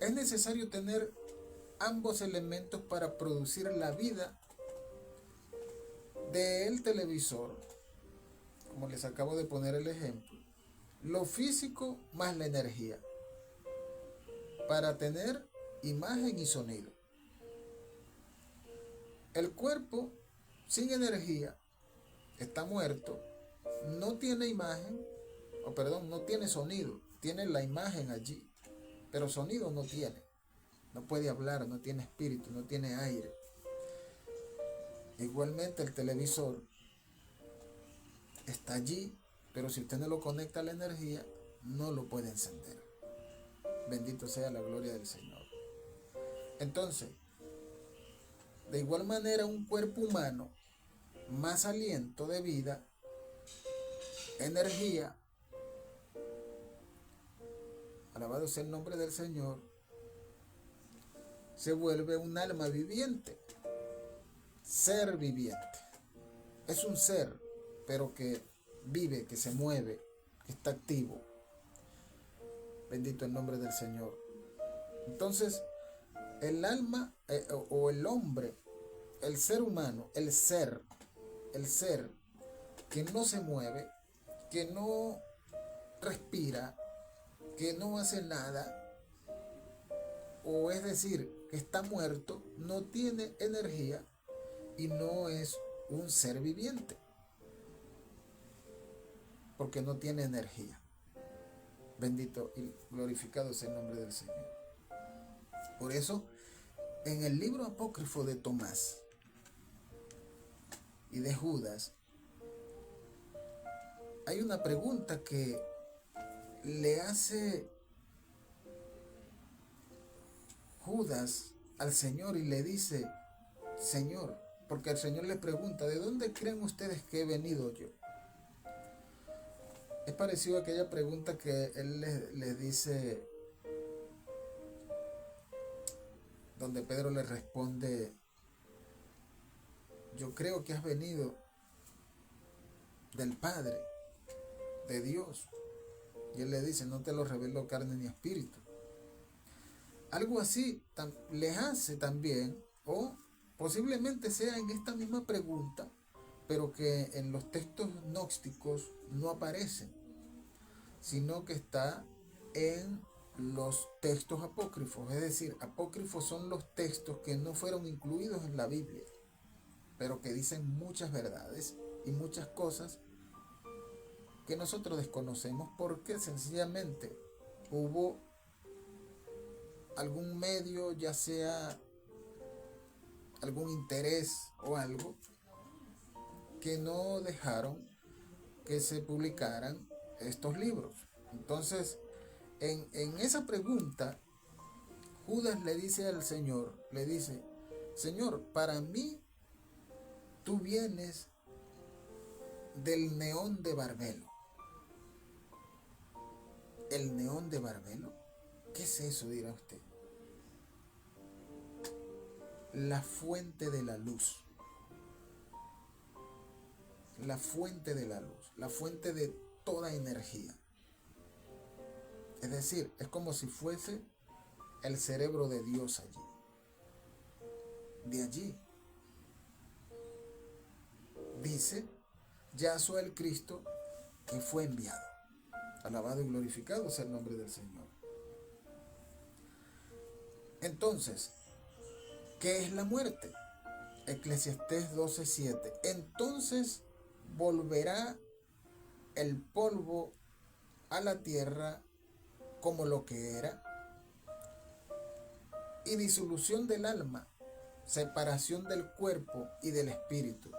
Es necesario tener ambos elementos para producir la vida del televisor, como les acabo de poner el ejemplo, lo físico más la energía, para tener imagen y sonido. El cuerpo sin energía está muerto, no tiene imagen, no tiene sonido, tiene la imagen allí, pero sonido no tiene, no puede hablar, no tiene espíritu, no tiene aire. Igualmente el televisor está allí, pero si usted no lo conecta a la energía, no lo puede encender. Bendito sea la gloria del Señor. Entonces, de igual manera, un cuerpo humano, más aliento de vida, energía, alabado sea el nombre del Señor, se vuelve un alma viviente, ser viviente. Es un ser, pero que vive, que se mueve, que está activo. Bendito el nombre del Señor. Entonces, el alma o el hombre, el ser humano, el ser que no se mueve, que no respira, que no hace nada, o es decir, que está muerto, no tiene energía y no es un ser viviente, porque no tiene energía. Bendito y glorificado sea el nombre del Señor. Por eso, en el libro apócrifo de Tomás y de Judas, hay una pregunta que le hace Judas al Señor y le dice, Señor, porque el Señor le pregunta, ¿de dónde creen ustedes que he venido yo? Es parecido a aquella pregunta que él le dice, donde Pedro le responde, yo creo que has venido del Padre, de Dios. Y él le dice, no te lo reveló carne ni espíritu. Algo así les hace también, o posiblemente sea en esta misma pregunta, pero que en los textos gnósticos no aparece, sino que está en los textos apócrifos. Es decir, apócrifos son los textos que no fueron incluidos en la Biblia, pero que dicen muchas verdades y muchas cosas que nosotros desconocemos porque sencillamente hubo algún medio, ya sea algún interés o algo, que no dejaron que se publicaran estos libros. Entonces, en esa pregunta, Judas le dice al Señor, le dice, Señor, para mí tú vienes del Neón de Barbelo. ¿El Neón de Barbelo? ¿Qué es eso, dirá usted? la fuente de la luz. La fuente de la luz, la fuente de toda energía. Es decir, es como si fuese el cerebro de Dios allí. De allí dice Yahshua el Cristo, que fue enviado. Alabado y glorificado sea el nombre del Señor. Entonces, ¿qué es la muerte? Eclesiastés 12:7. Entonces volverá el polvo a la tierra como lo que era, y disolución del alma, separación del cuerpo y del espíritu,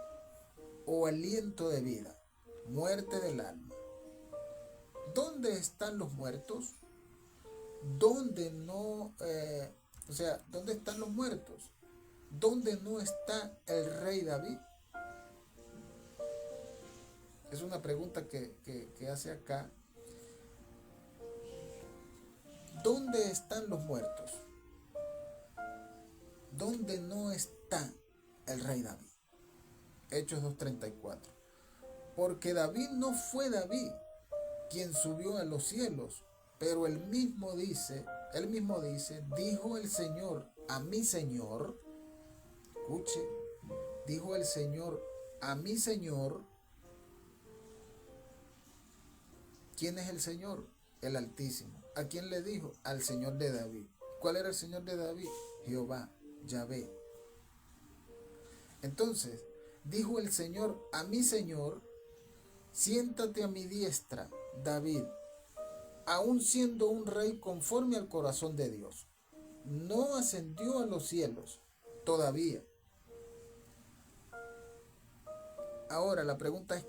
o aliento de vida, muerte del alma. ¿Dónde están los muertos? ¿Dónde no, dónde están los muertos? ¿Dónde no está el rey David? Es una pregunta que hace acá. ¿Dónde están los muertos? ¿Dónde no está el rey David? Hechos 2:34. Porque David no fue David quien subió a los cielos, pero él mismo dice, dijo el Señor a mi Señor, escuche, dijo el Señor a mi Señor. ¿Quién es el Señor? El Altísimo. ¿A quién le dijo? Al Señor de David. ¿Cuál era el Señor de David? Jehová, Yahvé. Entonces, dijo el Señor a mi Señor, siéntate a mi diestra, David, aun siendo un rey conforme al corazón de Dios. No ascendió a los cielos todavía. Ahora la pregunta es,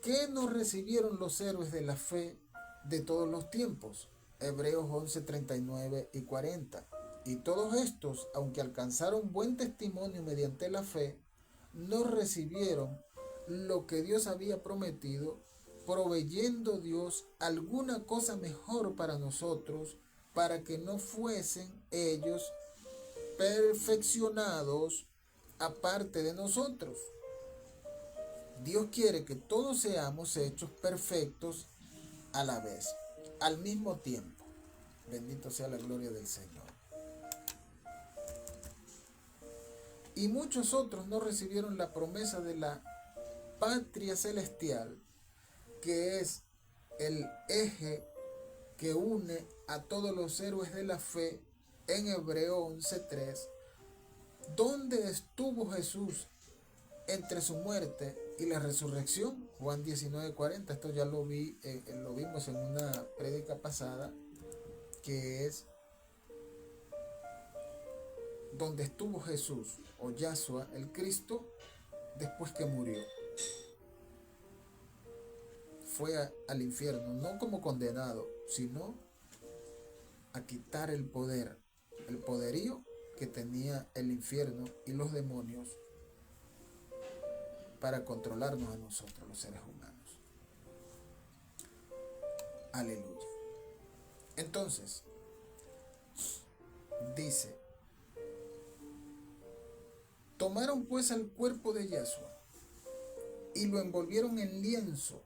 ¿qué no recibieron los héroes de la fe de todos los tiempos? Hebreos 11:39 y 40. Y todos estos, aunque alcanzaron buen testimonio mediante la fe, no recibieron lo que Dios había prometido, proveyendo Dios alguna cosa mejor para nosotros, para que no fuesen ellos perfeccionados aparte de nosotros. Dios quiere que todos seamos hechos perfectos a la vez, al mismo tiempo. Bendito sea la gloria del Señor. Y muchos otros no recibieron la promesa de la patria celestial, que es el eje que une a todos los héroes de la fe en Hebreo 11:3, donde estuvo Jesús entre su muerte y la resurrección. Juan 19:40. Esto ya lo vimos en una prédica pasada, que es donde estuvo Jesús o Yahshua el Cristo después que murió. Fue al infierno, no como condenado, sino a quitar el poderío que tenía el infierno y los demonios para controlarnos a nosotros, los seres humanos. Aleluya. Entonces, dice, tomaron pues el cuerpo de Yahshua y lo envolvieron en lienzo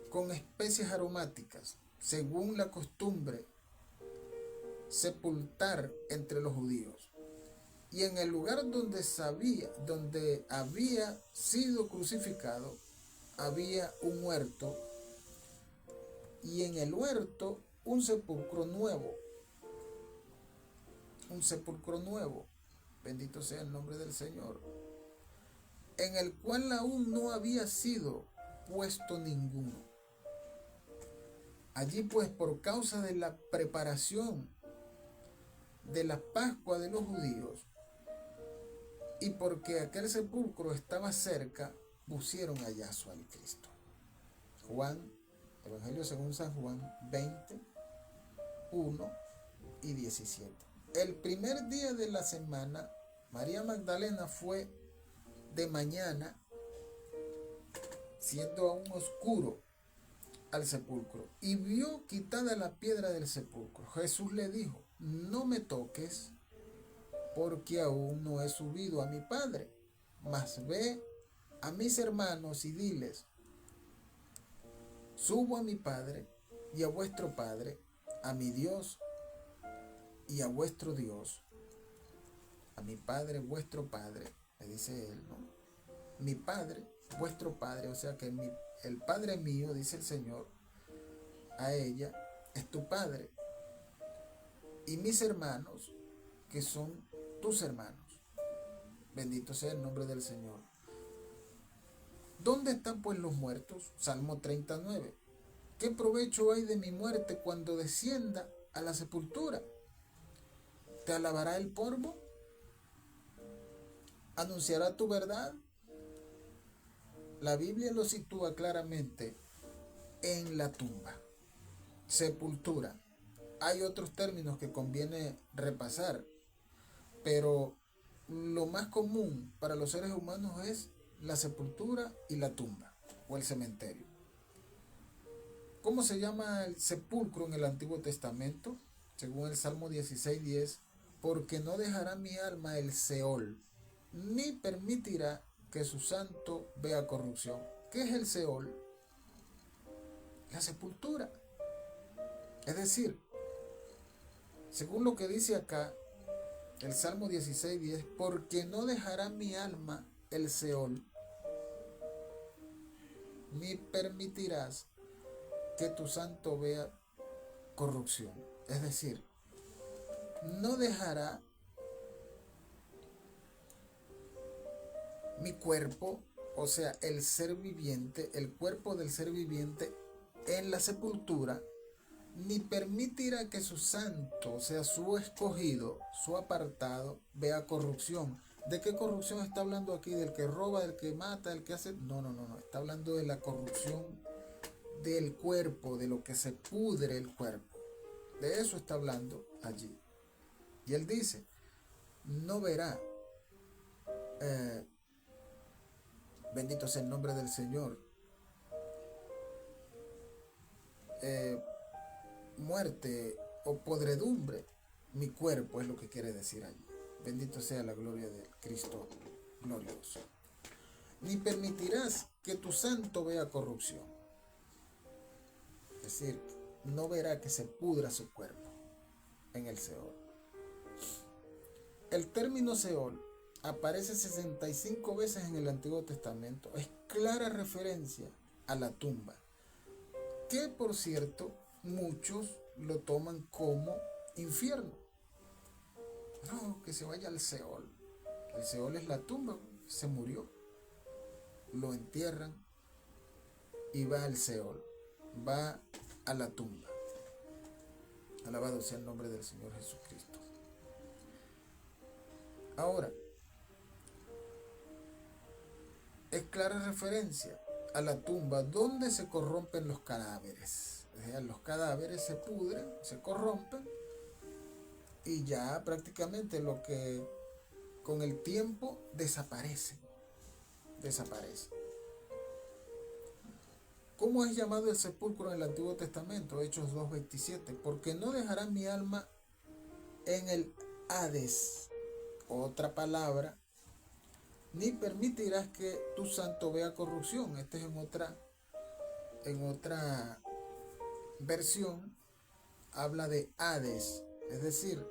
con especias aromáticas, según la costumbre sepultar entre los judíos. Y en el lugar donde había sido crucificado, había un huerto, y en el huerto un sepulcro nuevo. Un sepulcro nuevo, bendito sea el nombre del Señor, en el cual aún no había sido puesto ninguno. Allí pues, por causa de la preparación de la Pascua de los judíos, y porque aquel sepulcro estaba cerca, pusieron a Yahshua el Cristo. Evangelio según San Juan 20:1 y 17. El primer día de la semana, María Magdalena fue de mañana, siendo aún oscuro, al sepulcro, y vio quitada la piedra del sepulcro. Jesús le dijo, no me toques, porque aún no he subido a mi Padre. Mas ve a mis hermanos y diles, subo a mi Padre y a vuestro Padre, a mi Dios y a vuestro Dios, a mi Padre, vuestro Padre, le dice él, ¿no? Mi Padre, vuestro Padre, o sea que el Padre mío, dice el Señor, a ella, es tu Padre, y mis hermanos, que son tus hermanos. Bendito sea el nombre del Señor. ¿Dónde están pues los muertos? Salmo 39. ¿Qué provecho hay de mi muerte cuando descienda a la sepultura? ¿Te alabará el polvo? ¿Anunciará tu verdad? La Biblia lo sitúa claramente en la tumba, sepultura. Hay otros términos que conviene repasar, pero lo más común para los seres humanos es la sepultura y la tumba o el cementerio. ¿Cómo se llama el sepulcro en el Antiguo Testamento? Según el Salmo 16:10, porque no dejará mi alma el Seol, ni permitirá que su santo vea corrupción. ¿Qué es el Seol? La sepultura. Es decir, según lo que dice acá, el Salmo 16:10, porque no dejará mi alma el Seol, ni permitirás que tu santo vea corrupción. Es decir, no dejará mi cuerpo, o sea, el ser viviente, el cuerpo del ser viviente en la sepultura, ni permitirá que su santo, o sea, su escogido, su apartado, vea corrupción. ¿De qué corrupción está hablando aquí? ¿Del que roba, del que mata, del que hace? No. Está hablando de la corrupción del cuerpo, de lo que se pudre el cuerpo. De eso está hablando allí. Y él dice, no verá, bendito sea el nombre del Señor, muerte o podredumbre, mi cuerpo es lo que quiere decir allí. Bendito sea la gloria de Cristo glorioso. Ni permitirás que tu santo vea corrupción. Es decir, no verá que se pudra su cuerpo en el Seol. El término Seol aparece 65 veces en el Antiguo Testamento. Es clara referencia a la tumba, que por cierto muchos lo toman como infierno. No, que se vaya al Seol. El Seol es la tumba, se murió. Lo entierran y va al Seol, va a la tumba. Alabado sea el nombre del Señor Jesucristo. Ahora, es clara referencia a la tumba donde se corrompen los cadáveres. O sea, los cadáveres se pudren, se corrompen y ya prácticamente lo que con el tiempo desaparece. ¿Cómo es llamado el sepulcro en el Antiguo Testamento? Hechos 2:27. Porque no dejará mi alma en el Hades, otra palabra, ni permitirás que tu santo vea corrupción. Este es en otra versión, habla de Hades, es decir,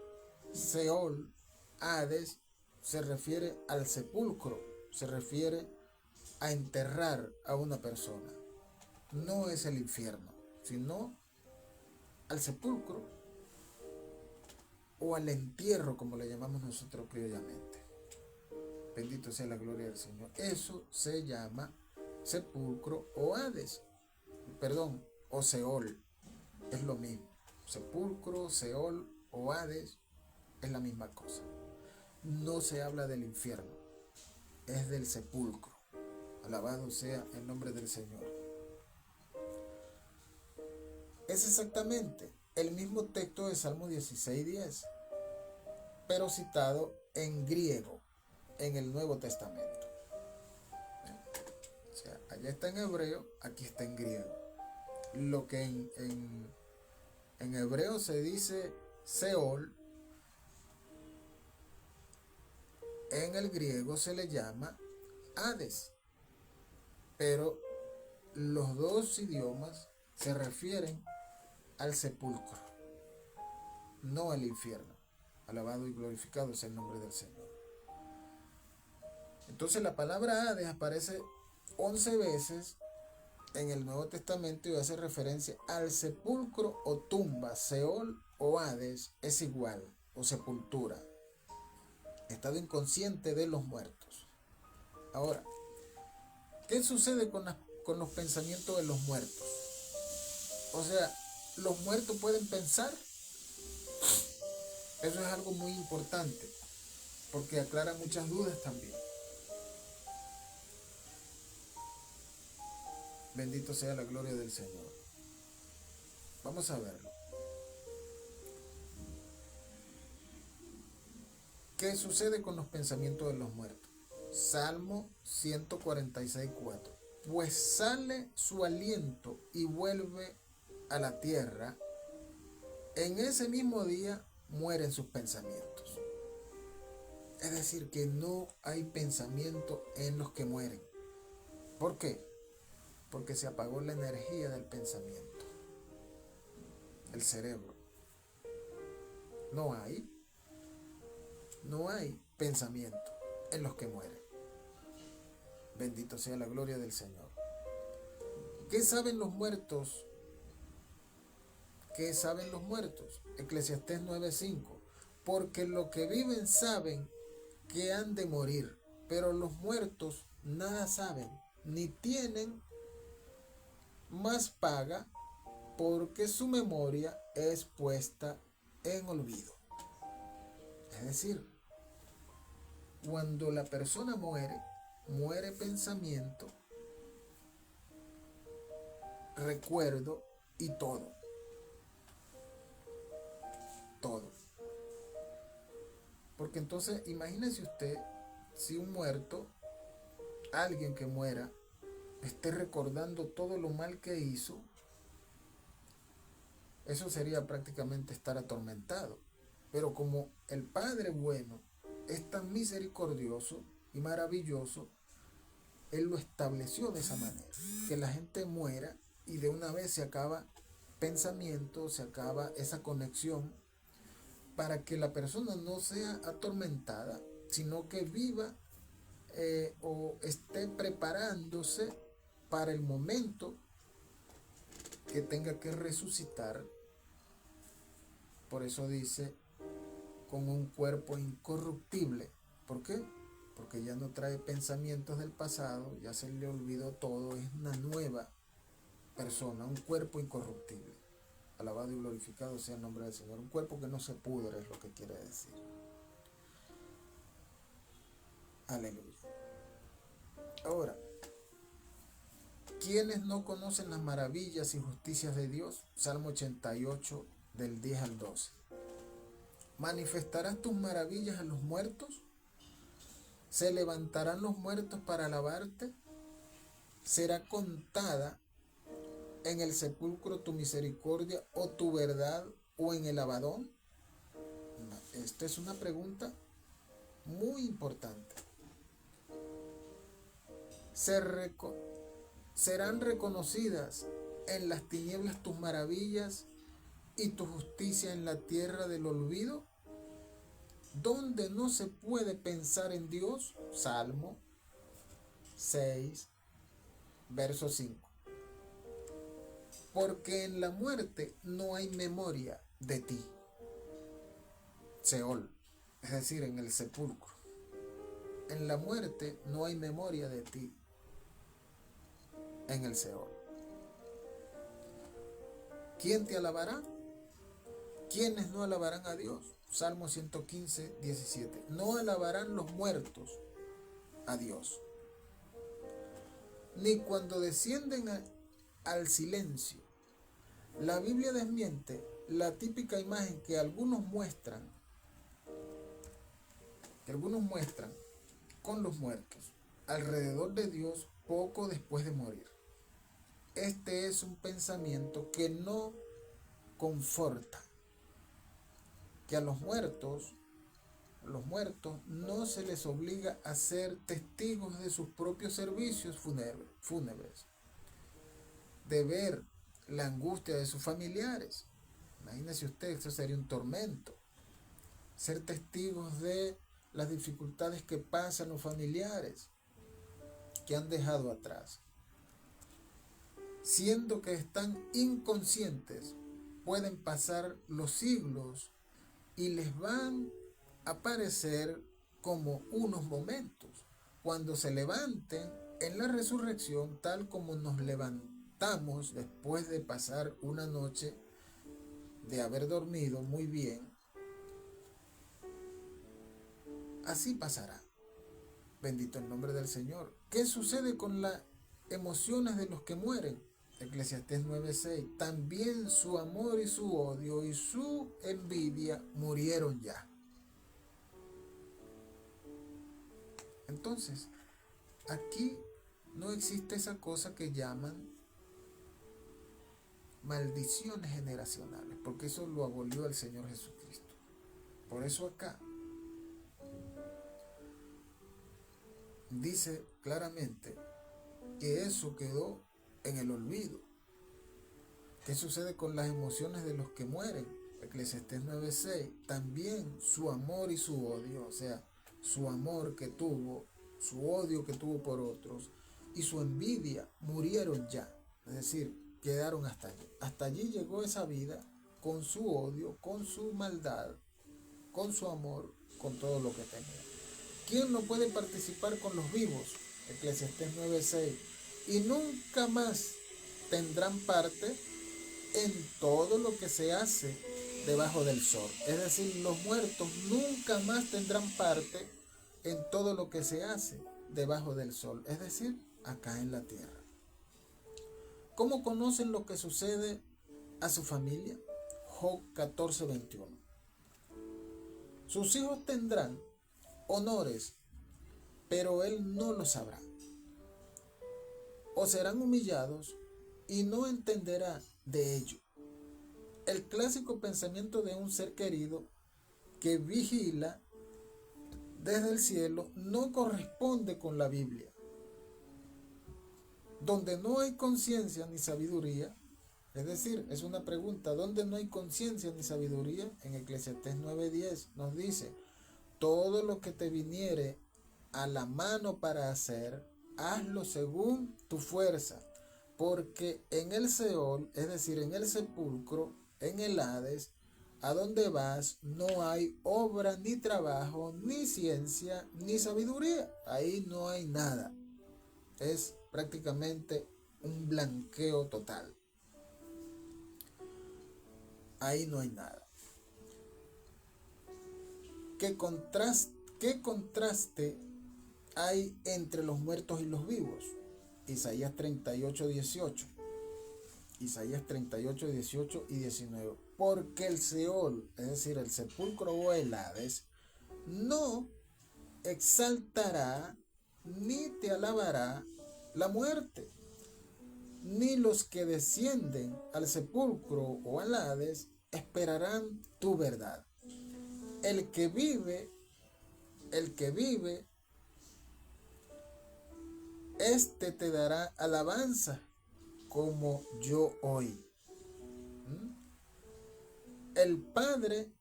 Seol, Hades, se refiere al sepulcro, se refiere a enterrar a una persona. No es el infierno, sino al sepulcro o al entierro, como le llamamos nosotros criollamente. Bendito sea la gloria del Señor. Eso se llama sepulcro o Hades, perdón, o Seol. Es lo mismo. Sepulcro, Seol o Hades es la misma cosa. No se habla del infierno, es del sepulcro. Alabado sea el nombre del Señor. Es exactamente el mismo texto de Salmo 16:10, pero citado en griego en el Nuevo Testamento. O sea, allá está en hebreo, aquí está en griego. Lo que en hebreo se dice Seol, En el griego se le llama Hades, pero los dos idiomas se refieren al sepulcro, no al infierno. Alabado y glorificado sea el nombre del Señor. Entonces la palabra Hades aparece 11 veces en el Nuevo Testamento y hace referencia al sepulcro o tumba. Seol o Hades es igual, o sepultura, estado inconsciente de los muertos. Ahora, ¿qué sucede con los pensamientos de los muertos? O sea, ¿los muertos pueden pensar? Eso es algo muy importante, porque aclara muchas dudas también. Bendito sea la gloria del Señor. Vamos a verlo. ¿Qué sucede con los pensamientos de los muertos? Salmo 146:4. Pues sale su aliento y vuelve a la tierra, en ese mismo día mueren sus pensamientos. Es decir, que no hay pensamiento en los que mueren. ¿Por qué? Porque se apagó la energía del pensamiento, el cerebro. No hay pensamiento en los que mueren. Bendito sea la gloria del Señor. ¿Qué saben los muertos? ¿Qué saben los muertos? Eclesiastés 9:5. Porque los que viven saben que han de morir, pero los muertos nada saben, ni tienen más paga, porque su memoria es puesta en olvido. Es decir, cuando la persona muere, muere pensamiento, recuerdo y todo. Todo. Porque entonces, imagínese usted si un muerto, alguien que muera, esté recordando todo lo mal que hizo. Eso sería prácticamente estar atormentado. Pero como el Padre bueno es tan misericordioso y maravilloso, Él lo estableció de esa manera, que la gente muera y de una vez se acaba pensamiento, se acaba esa conexión, para que la persona no sea atormentada, sino que viva o esté preparándose para el momento que tenga que resucitar. Por eso dice, con un cuerpo incorruptible. ¿Por qué? Porque ya no trae pensamientos del pasado, ya se le olvidó todo, es una nueva persona, un cuerpo incorruptible. Alabado y glorificado sea el nombre del Señor. Un cuerpo que no se pudre es lo que quiere decir. Aleluya. Ahora, ¿quiénes no conocen las maravillas y justicias de Dios? Salmo 88, del 10 al 12. ¿Manifestarás tus maravillas a los muertos? ¿Se levantarán los muertos para alabarte? ¿Será contada en el sepulcro tu misericordia o tu verdad o en el Abadón? Esta es una pregunta muy importante. ¿Serán reconocidas en las tinieblas tus maravillas y tu justicia en la tierra del olvido? ¿Dónde no se puede pensar en Dios? Salmo 6, verso 5. Porque en la muerte no hay memoria de ti. Seol, es decir, en el sepulcro. En la muerte no hay memoria de ti. En el Seol. ¿Quién te alabará? ¿Quiénes no alabarán a Dios? Salmo 115, 17. No alabarán los muertos a Dios, ni cuando descienden al silencio. La Biblia desmiente la típica imagen que algunos muestran con los muertos alrededor de Dios poco después de morir. Este es un pensamiento que no conforta, que a los muertos los muertos no se les obliga a ser testigos de sus propios servicios fúnebres, de ver la angustia de sus familiares. Imagínese usted, eso sería un tormento. Ser testigos de las dificultades que pasan los familiares que han dejado atrás. Siendo que están inconscientes, pueden pasar los siglos y les van a parecer como unos momentos. Cuando se levanten en la resurrección, tal como nos levantamos después de pasar una noche de haber dormido muy bien, así pasará. Bendito el nombre del Señor. ¿Qué sucede con las emociones de los que mueren? Eclesiastés 9:6. También su amor y su odio y su envidia murieron ya. Entonces, aquí no existe esa cosa que llaman maldiciones generacionales, porque eso lo abolió el Señor Jesucristo. Por eso acá dice claramente que eso quedó en el olvido. ¿Qué sucede con las emociones de los que mueren? Eclesiastés 9:6. También su amor y su odio, o sea, su amor que tuvo, su odio que tuvo por otros y su envidia murieron ya. Es decir, quedaron hasta allí. Hasta allí llegó esa vida con su odio, con su maldad, con su amor, con todo lo que tenía. ¿Quién no puede participar con los vivos? Eclesiastés 9:6. Y nunca más tendrán parte en todo lo que se hace debajo del sol. Es decir, los muertos nunca más tendrán parte en todo lo que se hace debajo del sol. Es decir, acá en la tierra. ¿Cómo conocen lo que sucede a su familia? Job 14:21. Sus hijos tendrán honores, pero él no lo sabrá. O serán humillados y no entenderá de ello. El clásico pensamiento de un ser querido que vigila desde el cielo no corresponde con la Biblia. Donde no hay conciencia ni sabiduría, es decir, es una pregunta, ¿dónde no hay conciencia ni sabiduría? En Eclesiastés 9:10 nos dice, todo lo que te viniere a la mano para hacer, hazlo según tu fuerza, porque en el Seol, es decir, en el sepulcro, en el Hades, a donde vas, no hay obra, ni trabajo, ni ciencia, ni sabiduría. Ahí no hay nada. Es prácticamente un blanqueo total. Ahí no hay nada. ¿Qué contraste hay entre los muertos y los vivos? Isaías 38:18. Isaías 38:18 y 19. Porque el Seol, es decir, el sepulcro o el Hades, no exaltará ni te alabará la muerte, ni los que descienden al sepulcro o al Hades esperarán tu verdad. El que vive, este te dará alabanza como yo hoy. El Padre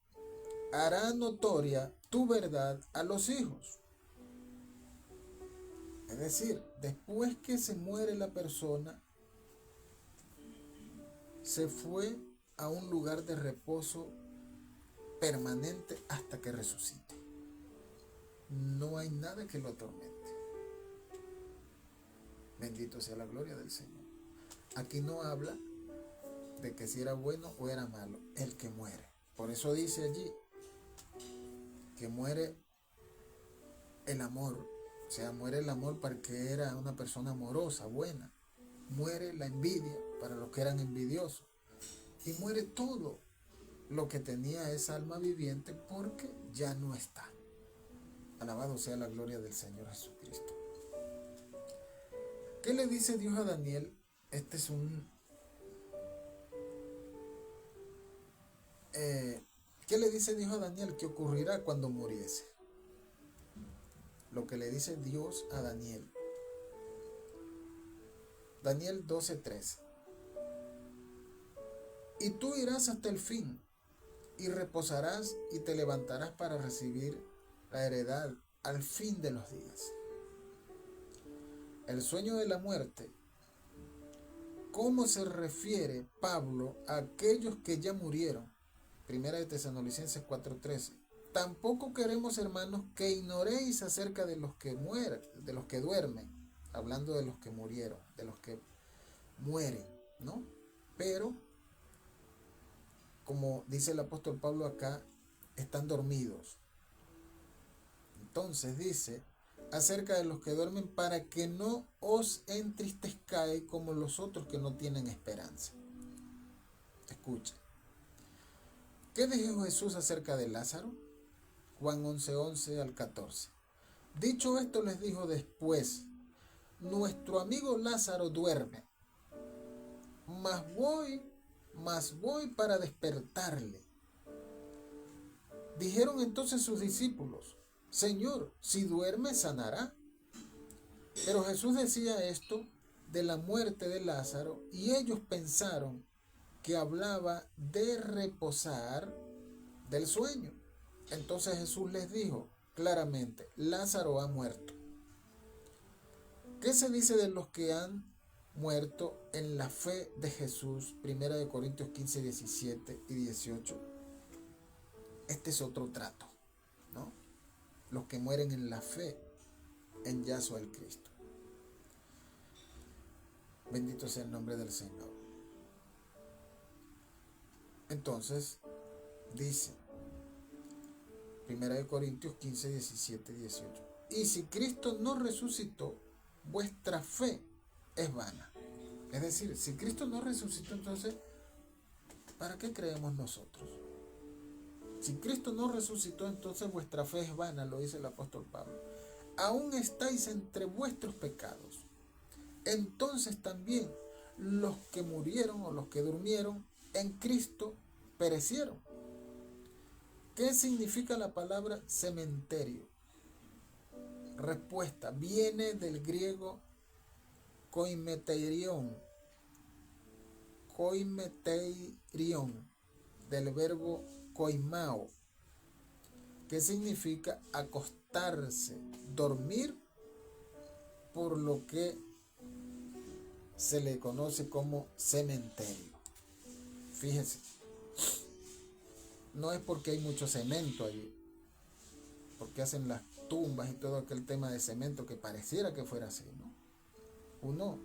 hará notoria tu verdad a los hijos. Es decir, después que se muere la persona, se fue a un lugar de reposo permanente hasta que resucite. No hay nada que lo atormente. Bendito sea la gloria del Señor. Aquí no habla de que si era bueno o era malo, el que muere. Por eso dice allí que muere el amor. O sea, muere el amor para el que era una persona amorosa, buena. Muere la envidia para los que eran envidiosos. Y muere todo lo que tenía esa alma viviente porque ya no está. Alabado sea la gloria del Señor Jesucristo. ¿Qué le dice Dios a Daniel? Este es ¿qué le dice Dios a Daniel que ocurrirá cuando muriese? lo que le dice Dios a Daniel. Daniel 12:13. Y tú irás hasta el fin, y reposarás y te levantarás para recibir la heredad al fin de los días. El sueño de la muerte. ¿Cómo se refiere Pablo a aquellos que ya murieron? Primera de Tesalonicenses 4:13. Tampoco queremos, hermanos, que ignoréis acerca de los que mueren, de los que duermen, hablando de los que murieron, de los que mueren, ¿no? Pero, como dice el apóstol Pablo acá, están dormidos. Entonces dice acerca de los que duermen, para que no os entristezcáis como los otros que no tienen esperanza. Escucha. ¿Qué dijo Jesús acerca de Lázaro? Juan 11:11 al 14. Dicho esto, les dijo después: nuestro amigo Lázaro duerme, mas voy para despertarle. Dijeron entonces sus discípulos: Señor, si duerme, sanará. Pero Jesús decía esto de la muerte de Lázaro, y ellos pensaron que hablaba de reposar del sueño. Entonces Jesús les dijo claramente: Lázaro ha muerto. ¿Qué se dice de los que han muerto en la fe de Jesús? Primera de Corintios 15, 17 y 18. Este es otro trato, ¿no? Los que mueren en la fe en Yahshua el Cristo. Bendito sea el nombre del Señor. Entonces, dice, Primera de Corintios 15, 17 y 18. Y si Cristo no resucitó, vuestra fe es vana. Es decir, si Cristo no resucitó, entonces, ¿para qué creemos nosotros? Si Cristo no resucitó, entonces vuestra fe es vana, lo dice el apóstol Pablo. Aún estáis entre vuestros pecados. Entonces también los que murieron o los que durmieron en Cristo perecieron. ¿Qué significa la palabra cementerio? Respuesta: viene del griego koimeterion, del verbo koimao, que significa acostarse, dormir, por lo que se le conoce como cementerio. Fíjense, no es porque hay mucho cemento allí, porque hacen las tumbas y todo aquel tema de cemento que pareciera que fuera así, ¿no?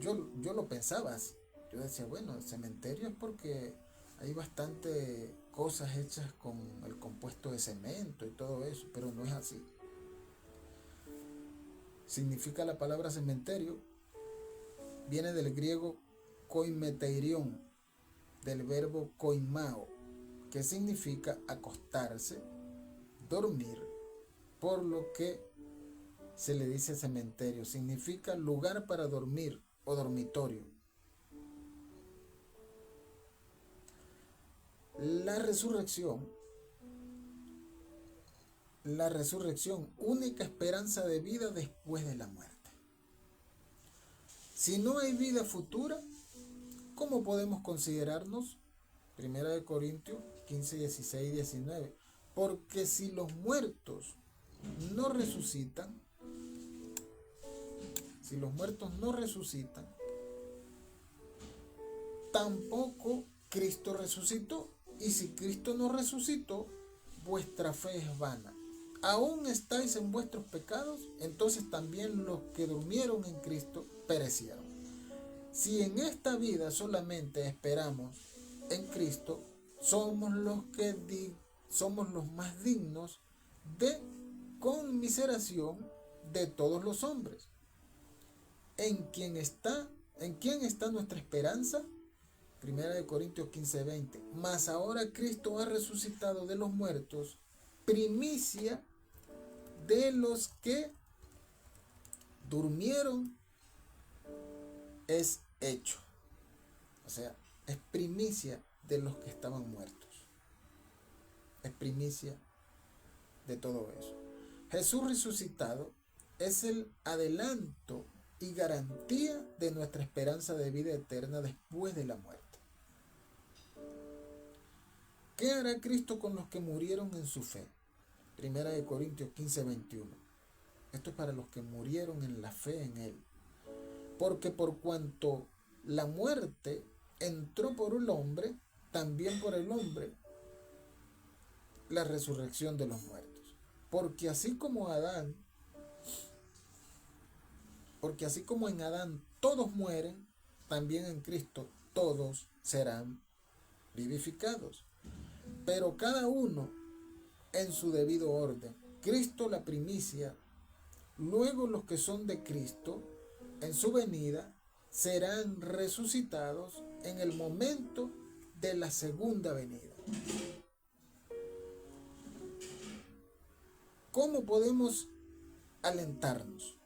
Yo lo pensaba así. Yo decía, bueno, el cementerio es porque hay bastante cosas hechas con el compuesto de cemento y todo eso, pero no es así. Significa la palabra cementerio, viene del griego koimeterion, del verbo koimao, que significa acostarse, dormir, por lo que se le dice cementerio. Significa lugar para dormir o dormitorio. La resurrección, única esperanza de vida después de la muerte. Si no hay vida futura, ¿cómo podemos considerarnos? Primera de Corintios 15, 16 y 19. Porque si los muertos no resucitan, tampoco Cristo resucitó. Y si Cristo no resucitó, vuestra fe es vana. Aún estáis en vuestros pecados, entonces también los que durmieron en Cristo perecieron. Si en esta vida solamente esperamos en Cristo, somos los más dignos de conmiseración de todos los hombres. ¿En quién está nuestra esperanza? Primera de Corintios 15, 20. Mas ahora Cristo ha resucitado de los muertos, primicia de los que durmieron es hecho. O sea, es primicia de los que estaban muertos. Es primicia de todo eso. Jesús resucitado es el adelanto y garantía de nuestra esperanza de vida eterna después de la muerte. ¿Qué hará Cristo con los que murieron en su fe? Primera de Corintios 15:21. Esto es para los que murieron en la fe en Él. Porque por cuanto la muerte entró por un hombre, también por el hombre la resurrección de los muertos. Porque así como en Adán todos mueren, también en Cristo todos serán vivificados. Pero cada uno en su debido orden. Cristo la primicia, luego los que son de Cristo en su venida serán resucitados en el momento de la segunda venida. ¿Cómo podemos alentarnos?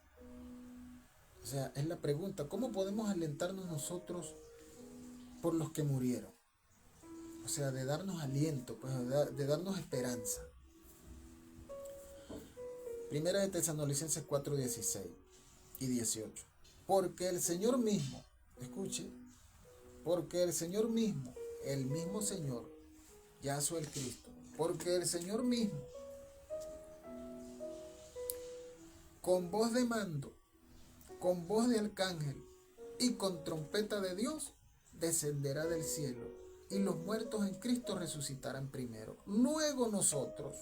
O sea, es la pregunta, ¿cómo podemos alentarnos nosotros por los que murieron? O sea, de darnos aliento, pues, de darnos esperanza. Primera de Tesalonicenses 4:16 y 18. Porque el Señor mismo, escuche, porque el Señor mismo, el mismo Señor, Yahshua el Cristo, porque el Señor mismo, con voz de mando, con voz de arcángel y con trompeta de Dios, descenderá del cielo, y los muertos en Cristo resucitarán primero. Luego nosotros,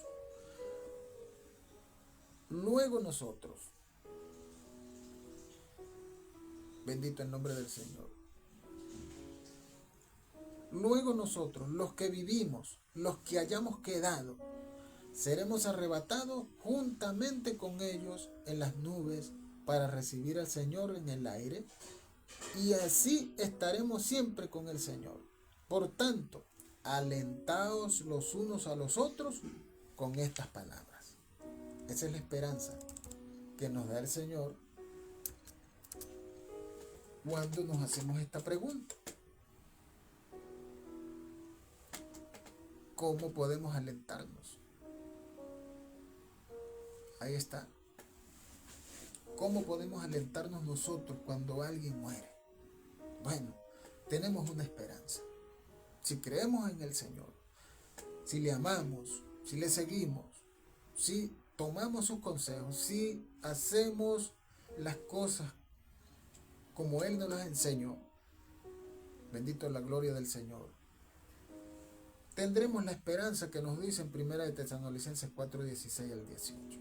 bendito el nombre del Señor, luego nosotros, los que vivimos, los que hayamos quedado, seremos arrebatados juntamente con ellos en las nubes para recibir al Señor en el aire, y así estaremos siempre con el Señor. Por tanto, alentaos los unos a los otros con estas palabras. Esa es la esperanza que nos da el Señor cuando nos hacemos esta pregunta. ¿Cómo podemos alentarnos? Ahí está. ¿Cómo podemos alentarnos nosotros cuando alguien muere? Bueno, tenemos una esperanza. Si creemos en el Señor, si le amamos, si le seguimos, si tomamos sus consejos, si hacemos las cosas como Él nos las enseñó, bendito la gloria del Señor, tendremos la esperanza que nos dice en Primera de Tesalonicenses 4:16 al 18.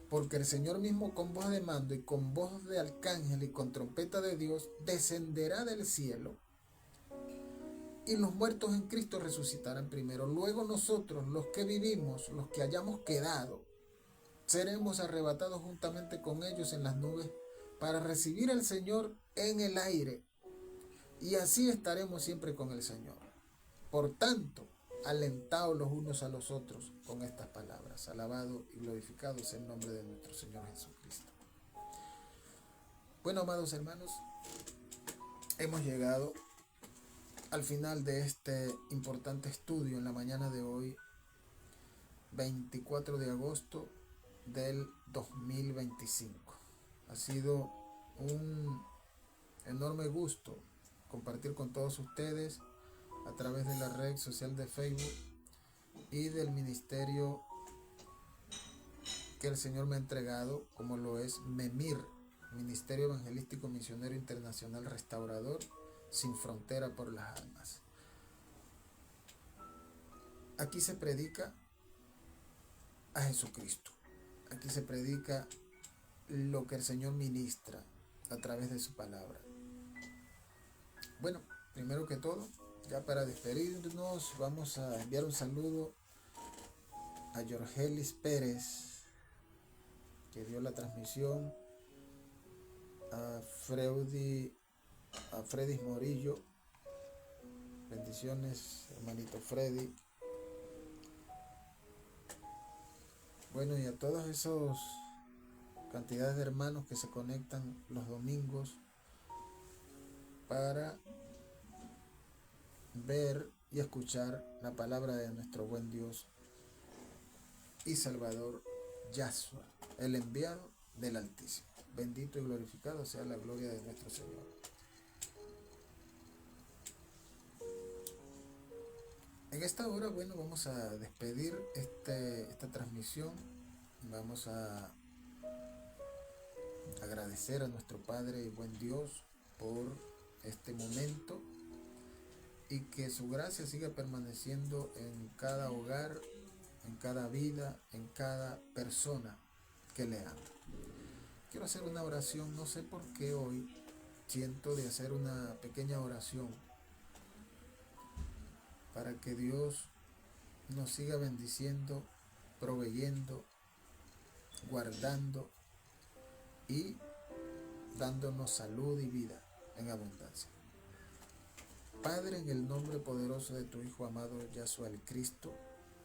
Porque el Señor mismo con voz de mando y con voz de arcángel y con trompeta de Dios descenderá del cielo, y los muertos en Cristo resucitarán primero. Luego nosotros, los que vivimos, los que hayamos quedado, seremos arrebatados juntamente con ellos en las nubes para recibir al Señor en el aire, y así estaremos siempre con el Señor. Por tanto, alentaos los unos a los otros con estas palabras. Alabado y glorificado sea el nombre de nuestro Señor Jesucristo. Bueno, amados hermanos, hemos llegado al final de este importante estudio en la mañana de hoy, 24 de agosto del 2025. Ha sido un enorme gusto compartir con todos ustedes a través de la red social de Facebook y del ministerio que el Señor me ha entregado, como lo es MEMIR, Ministerio Evangelístico Misionero Internacional Restaurador Sin Frontera por las Almas. Aquí se predica a Jesucristo. Aquí se predica lo que el Señor ministra a través de su palabra. Bueno, primero que todo, ya para despedirnos, vamos a enviar un saludo a Jorgelis Pérez, que dio la transmisión, a Freddy Morillo. Bendiciones, hermanito Freddy. Bueno, y a todas esas cantidades de hermanos que se conectan los domingos para ver y escuchar la palabra de nuestro buen Dios y Salvador Yahshua, el enviado del Altísimo. Bendito y glorificado sea la gloria de nuestro Señor. En esta hora, bueno, vamos a despedir esta transmisión. Vamos a agradecer a nuestro Padre y buen Dios por este momento y que su gracia siga permaneciendo en cada hogar, en cada vida, en cada persona que le ama. Quiero hacer una oración, no sé por qué hoy siento de hacer una pequeña oración para que Dios nos siga bendiciendo, proveyendo, guardando y dándonos salud y vida en abundancia. Padre, en el nombre poderoso de tu Hijo amado Yahshua el Cristo,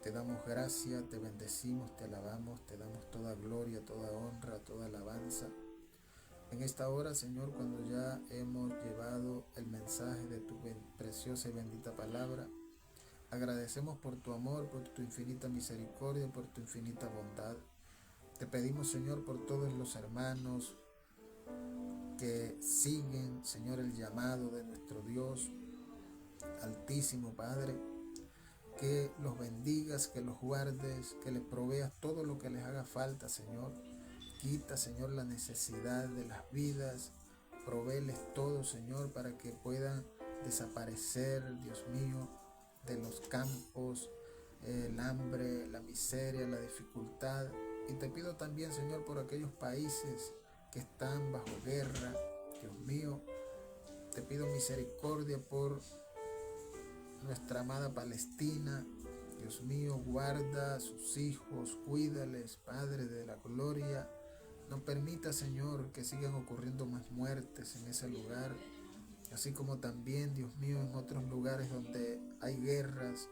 te damos gracias, te bendecimos, te alabamos, te damos toda gloria, toda honra, toda alabanza. En esta hora, Señor, cuando ya hemos llevado el mensaje de tu preciosa y bendita palabra, agradecemos por tu amor, por tu infinita misericordia, por tu infinita bondad. Te pedimos, Señor, por todos los hermanos que siguen, Señor, el llamado de nuestro Dios Altísimo, Padre, que los bendigas, que los guardes, que les proveas todo lo que les haga falta, Señor. Quita, Señor, la necesidad de las vidas, provéeles todo, Señor, para que puedan desaparecer, Dios mío, de los campos, el hambre, la miseria, la dificultad. Y te pido también, Señor, por aquellos países que están bajo guerra, Dios mío, te pido misericordia por nuestra amada Palestina. Dios mío, guarda a sus hijos, cuídales, Padre de la gloria. No permita, Señor, que sigan ocurriendo más muertes en ese lugar, así como también, Dios mío, en otros lugares donde hay guerras.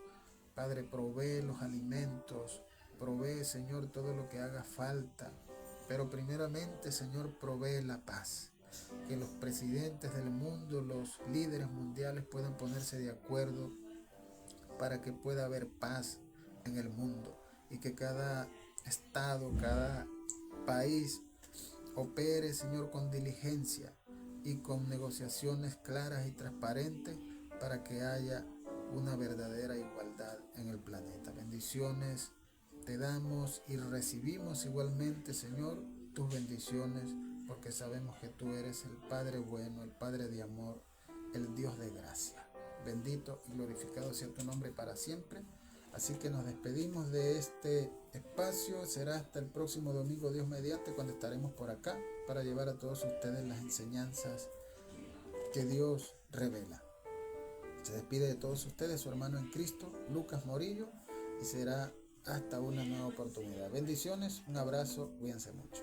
Padre, provee los alimentos, provee, Señor, todo lo que haga falta, pero primeramente, Señor, provee la paz. Que los presidentes del mundo, los líderes mundiales puedan ponerse de acuerdo para que pueda haber paz en el mundo y que cada estado, cada país opere, Señor, con diligencia y con negociaciones claras y transparentes para que haya una verdadera igualdad en el planeta. Bendiciones te damos y recibimos igualmente, Señor, tus bendiciones, porque sabemos que tú eres el Padre bueno, el Padre de amor, el Dios de gracia. Bendito y glorificado sea tu nombre para siempre. Así que nos despedimos de este espacio. Será hasta el próximo domingo, Dios mediante, cuando estaremos por acá para llevar a todos ustedes las enseñanzas que Dios revela. Se despide de todos ustedes su hermano en Cristo, Lucas Morillo, y será hasta una nueva oportunidad. Bendiciones, un abrazo, cuídense mucho.